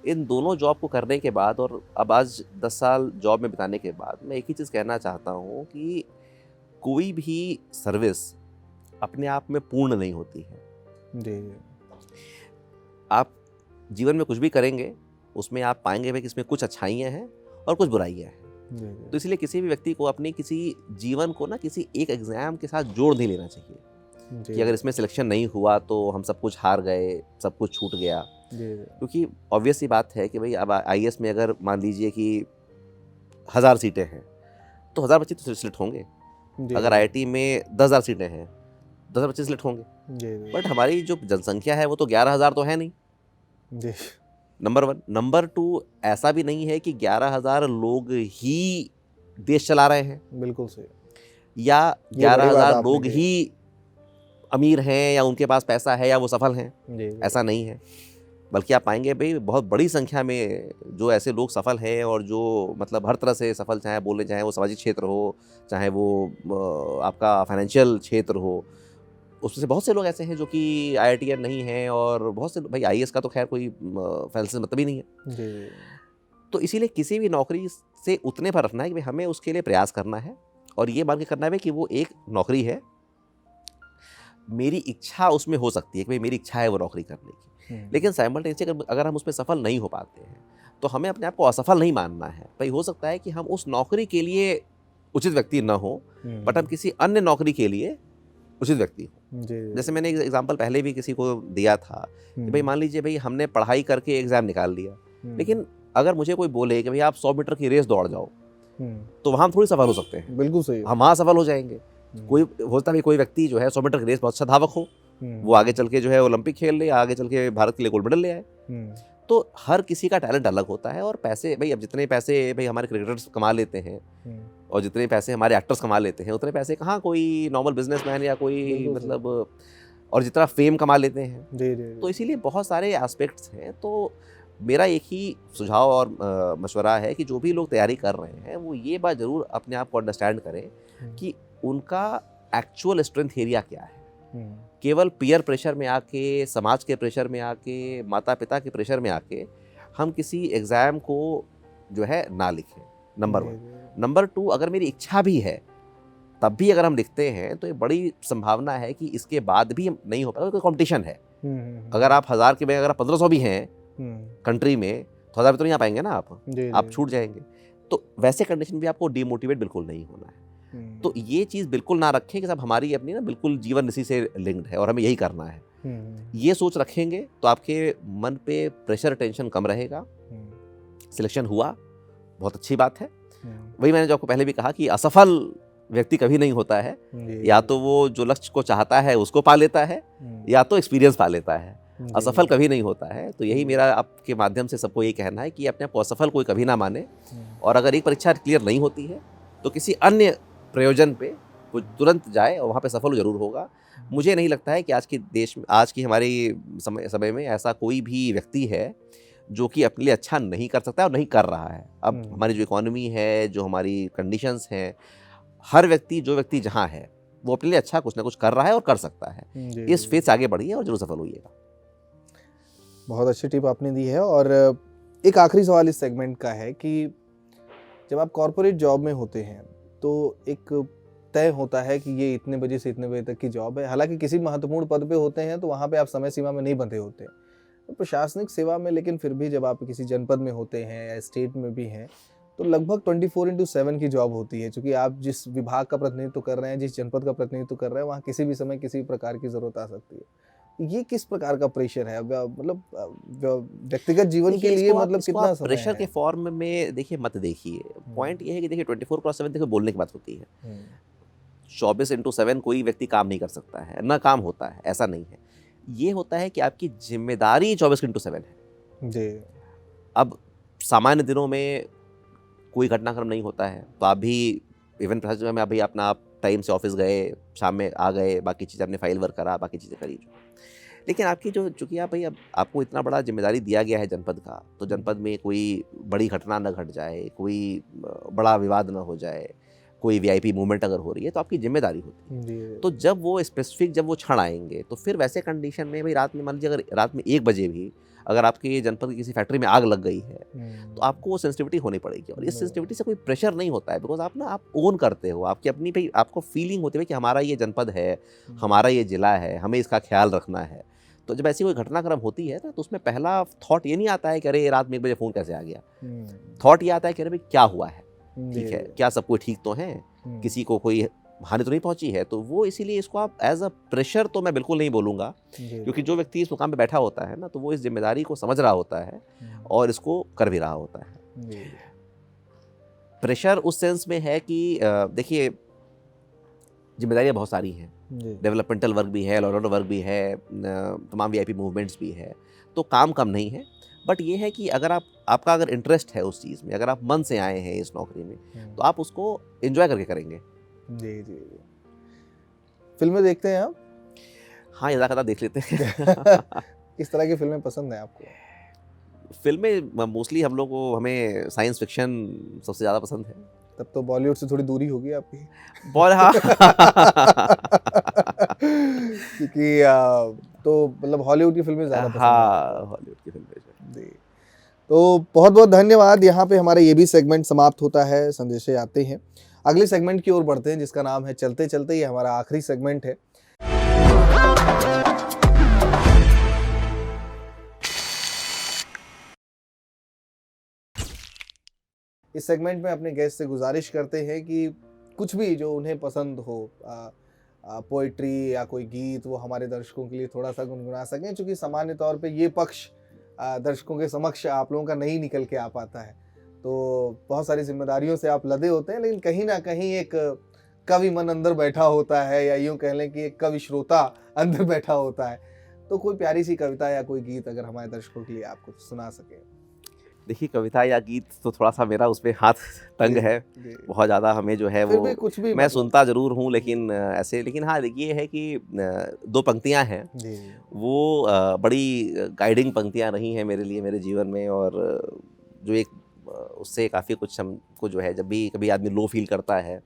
इन दोनों जॉब को करने के बाद और अब आज 10 साल जॉब में बिताने के बाद मैं एक ही चीज़ कहना चाहता हूँ कि कोई भी सर्विस अपने आप में पूर्ण नहीं होती है। आप जीवन में कुछ भी करेंगे उसमें आप पाएंगे भाई कि इसमें कुछ अच्छाइयाँ हैं और कुछ बुराइयाँ हैं। तो इसलिए किसी भी व्यक्ति को अपने किसी जीवन को ना किसी एक एग्ज़ाम के साथ जोड़ नहीं लेना चाहिए कि अगर इसमें सिलेक्शन नहीं हुआ तो हम सब कुछ हार गए, सब कुछ छूट गया। क्योंकि ऑब्वियस सी बात है कि भाई अब आईएएस में अगर मान लीजिए कि 1000 सीटें हैं तो 1000 बच्चे तो सिलेक्ट होंगे। अगर आईआईटी में 10,000 सीटें हैं 10,000 बच्चे सिलेक्ट होंगे। बट हमारी जो जनसंख्या है वो तो 11,000 तो है नहीं, नंबर 1। नंबर 2, ऐसा भी नहीं है कि 11,000 लोग ही देश चला रहे हैं। बिल्कुल सही। या 11,000 लोग ही अमीर हैं या उनके पास पैसा है या वो सफल हैं, ऐसा नहीं है। बल्कि आप पाएंगे भाई बहुत बड़ी संख्या में जो ऐसे लोग सफल हैं और जो मतलब हर तरह से सफल, चाहे बोले चाहे वो सामाजिक क्षेत्र हो, चाहे वो आपका फाइनेंशियल क्षेत्र हो, उसमें से बहुत से लोग ऐसे हैं जो कि आईआईटीएन नहीं हैं और बहुत से भाई आईएएस का तो खैर कोई फैल से मतलब ही नहीं है। तो इसीलिए किसी भी नौकरी से उतने पर रखना है कि भाई हमें उसके लिए प्रयास करना है और ये मान के करना है कि वो एक नौकरी है, मेरी इच्छा उसमें हो सकती है कि भाई मेरी इच्छा है वो नौकरी करने की, लेकिन साइमल्टेनियसली अगर हम उसमें सफल नहीं हो पाते हैं तो हमें अपने आप को असफल नहीं मानना है। भाई हो सकता है कि हम उस नौकरी के लिए उचित व्यक्ति ना हो बट हम किसी अन्य नौकरी के लिए उचित व्यक्ति हो। जैसे मैंने एग्जांपल पहले भी किसी को दिया था कि भाई मान लीजिए भाई हमने पढ़ाई करके एग्जाम निकाल लिया, लेकिन अगर मुझे कोई बोले कि भाई आप 100 मीटर की रेस दौड़ जाओ तो वहाँ हम थोड़ी सफल हो सकते हैं। बिल्कुल सही। हम वहाँ सफल हो जाएंगे। कोई होता भी कोई व्यक्ति जो है 100 मीटर की रेस बहुत अच्छा धावक हो, वो आगे चल के जो है ओलंपिक खेल ले, आगे चल के भारत के लिए गोल्ड मेडल ले आए। तो हर किसी का टैलेंट अलग होता है और पैसे भाई अब जितने पैसे भाई हमारे क्रिकेटर्स कमा लेते हैं और जितने पैसे हमारे एक्टर्स कमा लेते हैं उतने पैसे कहाँ कोई नॉर्मल बिजनेसमैन या कोई मतलब और जितना फेम कमा लेते हैं। तो इसीलिए बहुत सारे एस्पेक्ट्स हैं। तो मेरा एक ही सुझाव और मशवरा है कि जो भी लोग तैयारी कर रहे हैं वो ये बात ज़रूर अपने आप को अंडरस्टैंड करें कि उनका एक्चुअल स्ट्रेंथ एरिया क्या है। केवल पीयर प्रेशर में आके, समाज के प्रेशर में आके, माता पिता के प्रेशर में आके हम किसी एग्ज़ाम को जो है ना लिखें, नंबर 1। नंबर 2, अगर मेरी इच्छा भी है तब भी अगर हम लिखते हैं तो ये बड़ी संभावना है कि इसके बाद भी नहीं हो पाएगा, कोई कॉम्पिटिशन है। अगर आप 1000 के में अगर 1500 भी हैं कंट्री में तो 1000 तो नहीं आ पाएंगे ना आप छूट जाएंगे। तो वैसे कंडीशन भी आपको डीमोटिवेट बिल्कुल नहीं होना है। तो ये चीज़ बिल्कुल ना रखें कि सब हमारी अपनी ना बिल्कुल जीवन इसी से लिंक्ड है और हमें यही करना है। ये सोच रखेंगे तो आपके मन पे प्रेशर टेंशन कम रहेगा। सिलेक्शन हुआ, बहुत अच्छी बात है। वही मैंने जो आपको पहले भी कहा कि असफल व्यक्ति कभी नहीं होता है। या तो वो जो लक्ष्य को चाहता है उसको पा लेता है, या तो एक्सपीरियंस पा लेता है, असफल कभी नहीं होता है। तो यही मेरा आपके माध्यम से सबको यही कहना है कि अपने आप को असफल कोई कभी ना माने। और अगर एक परीक्षा क्लियर नहीं होती है तो किसी अन्य प्रयोजन पे वो तुरंत जाए और वहाँ पे सफल जरूर होगा। मुझे नहीं लगता है कि आज के देश में, आज की हमारी समय में ऐसा कोई भी व्यक्ति है जो कि अपने लिए अच्छा नहीं कर सकता और नहीं कर रहा है। अब हमारी जो इकोनॉमी है, जो हमारी कंडीशंस हैं, हर व्यक्ति जो व्यक्ति जहाँ है वो अपने लिए अच्छा कुछ ना कुछ कर रहा है और कर सकता है। इस फेज से आगे बढ़िए और जरूर सफल होइएगा। बहुत अच्छी टिप आपने दी है। और एक आखिरी सवाल इस सेगमेंट का है कि जब आप कॉर्पोरेट जॉब में होते हैं तो एक तय होता है कि ये इतने बजे से इतने बजे तक की जॉब है। हालांकि किसी महत्वपूर्ण पद पे होते हैं तो वहाँ पे आप समय सीमा में नहीं बंधे होते, तो प्रशासनिक सेवा में लेकिन फिर भी जब आप किसी जनपद में होते हैं या स्टेट में भी हैं तो लगभग 24/7 की जॉब होती है। क्योंकि आप जिस विभाग का प्रतिनिधित्व कर रहे हैं, जिस जनपद का प्रतिनिधित्व कर रहे हैं, वहाँ किसी भी समय किसी प्रकार की जरूरत आ सकती है। ये किस प्रकार का प्रेशर है, मतलब व्यक्तिगत जीवन के लिए, मतलब कितना समय प्रेशर है? के फॉर्म में देखिए मत देखिए। पॉइंट ये है कि देखिए 24/7 देखिए बोलने की बात होती है। 24/7 कोई व्यक्ति काम नहीं कर सकता है, ना काम होता है, ऐसा नहीं है। ये होता है कि आपकी जिम्मेदारी 24/7 है जी। अब सामान्य दिनों में कोई घटनाक्रम नहीं होता है तो आप भी इवन प्रशासन में अभी अपना आप टाइम से ऑफिस गए, शाम में आ गए, बाकी चीज़ें अपने फाइल वर्क करा, बाकी चीज़ें करी। लेकिन आपकी जो चूँकि आप भाई अब आपको इतना बड़ा जिम्मेदारी दिया गया है जनपद का, तो जनपद में कोई बड़ी घटना न घट जाए, कोई बड़ा विवाद न हो जाए, कोई वीआईपी मूवमेंट अगर हो रही है तो आपकी जिम्मेदारी होती है। तो जब वो स्पेसिफिक जब वो क्षण आएंगे तो फिर वैसे कंडीशन में भाई रात में मान लीजिए अगर रात में 1 बजे भी अगर आपके जनपद की किसी फैक्ट्री में आग लग गई है तो आपको वो सेंसिटिविटी होनी पड़ेगी। और इस सेंसिटिविटी से कोई प्रेशर नहीं होता है, बिकॉज आप ओन करते हो, आपकी अपनी भाई आपको फीलिंग होती है कि हमारा ये जनपद है, हमारा ये जिला है, हमें इसका ख्याल रखना है। तो जब ऐसी कोई घटनाक्रम होती है ना तो उसमें पहला थॉट ये नहीं आता है कि अरे रात में 1 बजे फ़ोन कैसे आ गया। थॉट ये आता है कि अरे भाई क्या हुआ है, ठीक है, क्या सब कोई ठीक तो है, किसी को कोई हानि तो नहीं पहुंची है। तो वो इसीलिए इसको आप एज अ प्रेशर तो मैं बिल्कुल नहीं बोलूँगा, क्योंकि जो व्यक्ति इस मुकाम पे बैठा होता है ना तो वो इस जिम्मेदारी को समझ रहा होता है और इसको कर भी रहा होता है। प्रेशर उस सेंस में है कि देखिए जिम्मेदारियाँ बहुत सारी हैं, डेवलपमेंटल वर्क भी है, लॉ एंड ऑर्डर वर्क भी है, तमाम वीआईपी मूवमेंट्स भी है, तो काम कम नहीं है। बट ये है कि अगर आपका अगर इंटरेस्ट है उस चीज़ में, अगर आप मन से आए हैं इस नौकरी में तो आप उसको एंजॉय करके करेंगे। जी जी जी। फिल्में देखते हैं आप? हाँ, यदा-कदा देख लेते हैं। किस तरह की फिल्में पसंद हैं आपको? फिल्में मोस्टली हमें साइंस फिक्शन सबसे ज़्यादा पसंद है। तब तो बॉलीवुड से थोड़ी दूरी होगी आपकी। हाँ। क्योंकि तो मतलब हॉलीवुड की फिल्में ज़्यादा पसंद हैं। हाँ, हॉलीवुड की फिल्में जी। तो बहुत बहुत धन्यवाद। यहाँ पे हमारा ये भी सेगमेंट समाप्त होता है, संदेशे आते हैं। अगले सेगमेंट की ओर बढ़ते हैं जिसका नाम है चलते चलते। ये हमारा आखिरी सेगमेंट है। इस सेगमेंट में अपने गेस्ट से गुजारिश करते हैं कि कुछ भी जो उन्हें पसंद हो, पोइट्री या कोई गीत, वो हमारे दर्शकों के लिए थोड़ा सा गुनगुना सकें, क्योंकि सामान्य तौर पे ये पक्ष दर्शकों के समक्ष आप लोगों का नहीं निकल के आ पाता है। तो बहुत सारी जिम्मेदारियों से आप लदे होते हैं, लेकिन कहीं ना कहीं एक कवि मन अंदर बैठा होता है, या यूँ कह लें कि एक कवि श्रोता अंदर बैठा होता है। तो कोई प्यारी सी कविता या कोई गीत अगर हमारे दर्शकों के लिए आप कुछ सुना सकें। देखिए, कविता या गीत तो थोड़ा सा मेरा उसमें हाथ तंग है, बहुत ज़्यादा हमें जो है वो कुछ भी मैं सुनता ज़रूर हूँ, लेकिन ऐसे, लेकिन हाँ देखिए है कि 2 पंक्तियाँ हैं, वो बड़ी गाइडिंग पंक्तियाँ रही हैं मेरे लिए मेरे जीवन में, और जो एक उससे काफ़ी कुछ हमको जो है जब भी कभी आदमी लो फील करता है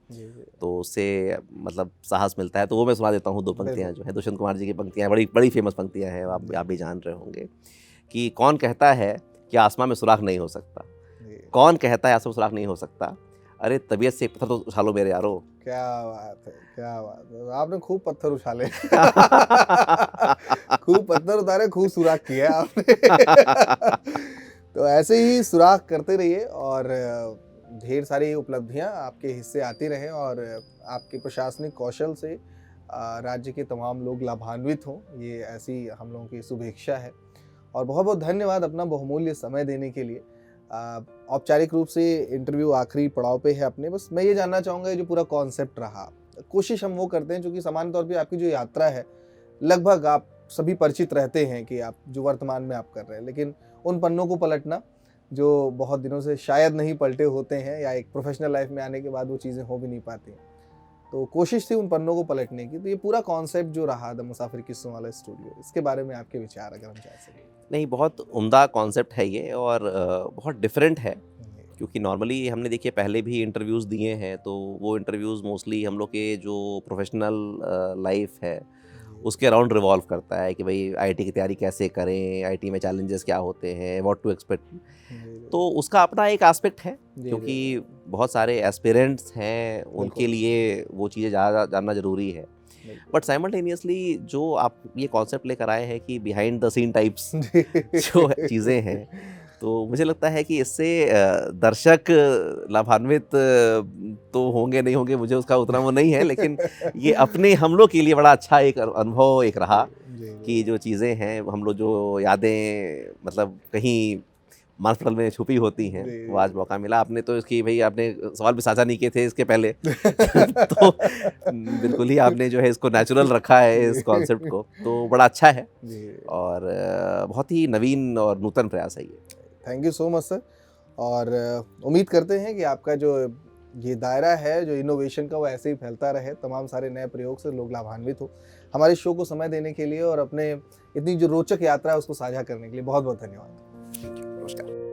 तो उससे मतलब साहस मिलता है। तो वो मैं सुना देता हूँ 2 पंक्तियाँ जो है दुष्यंत कुमार जी की पंक्तियाँ, बड़ी फेमस पंक्तियाँ हैं, आप भी जान रहे होंगे कि कौन कहता है कि आसमां में सुराख नहीं हो सकता, कौन कहता है आसमां में सुराख नहीं हो सकता, अरे तबीयत से पत्थर तो उछालो मेरे यारो। क्या बात है, क्या बात है। आपने खूब पत्थर उछाले। खूब पत्थर उतारे, खूब सुराख किया आपने। तो ऐसे ही सुराख करते रहिए और ढेर सारी उपलब्धियां आपके हिस्से आती रहें और आपके प्रशासनिक कौशल से राज्य के तमाम लोग लाभान्वित हों, ये ऐसी हम लोगों की शुभेच्छा है। और बहुत बहुत धन्यवाद अपना बहुमूल्य समय देने के लिए। औपचारिक रूप से इंटरव्यू आखिरी पड़ाव पे है अपने। बस मैं ये जानना चाहूँगा, ये जो पूरा कॉन्सेप्ट रहा, कोशिश हम वो करते हैं क्योंकि सामान्य तौर पे आपकी जो यात्रा है लगभग आप सभी परिचित रहते हैं कि आप जो वर्तमान में आप कर रहे हैं, लेकिन उन पन्नों को पलटना जो बहुत दिनों से शायद नहीं पलटे होते हैं या एक प्रोफेशनल लाइफ में आने के बाद वो चीज़ें हो भी नहीं पाती हैं, तो कोशिश थी उन पन्नों को पलटने की। तो ये पूरा कॉन्सेप्ट जो रहा द मुसाफिर किस्सों वाला स्टूडियो, इसके बारे में आपके विचार अगर हम चाह सकें। नहीं, बहुत उम्दा कॉन्सेप्ट है ये और बहुत डिफरेंट है, क्योंकि नॉर्मली हमने देखिए पहले भी इंटरव्यूज़ दिए हैं, तो वो इंटरव्यूज़ मोस्टली हम लोग के जो प्रोफेशनल लाइफ है उसके अराउंड रिवॉल्व करता है कि भाई आईटी की तैयारी कैसे करें, आईटी में चैलेंजेस क्या होते हैं, व्हाट टू एक्सपेक्ट। तो उसका अपना एक एस्पेक्ट है, क्योंकि बहुत सारे एस्पिरेंट्स हैं, उनके लिए वो चीज़ें जानना ज़रूरी है। बट साइमल्टेनियसली जो आप ये कॉन्सेप्ट लेकर आए हैं कि बिहाइंड द सीन टाइप्स जो चीज़ें हैं, तो मुझे लगता है कि इससे दर्शक लाभान्वित तो होंगे नहीं होंगे, मुझे उसका उतना वो नहीं है, लेकिन ये अपने हम लोग के लिए बड़ा अच्छा एक अनुभव एक रहा कि जो चीज़ें हैं, हम लोग जो यादें मतलब कहीं मानसपटल में छुपी होती हैं, वो आज मौका मिला। आपने तो इसकी भाई आपने सवाल भी साझा नहीं किए थे इसके पहले तो बिल्कुल ही आपने जो है इसको नेचुरल रखा है इस कॉन्सेप्ट को, तो बड़ा अच्छा है और बहुत ही नवीन और नूतन प्रयास है ये। Thank you so much sir. और उम्मीद करते हैं कि आपका जो ये दायरा है जो इनोवेशन का, वो ऐसे ही फैलता रहे, तमाम सारे नए प्रयोग से लोग लाभान्वित हो। हमारे शो को समय देने के लिए और अपने इतनी जो रोचक यात्रा है उसको साझा करने के लिए बहुत बहुत धन्यवाद। नमस्कार।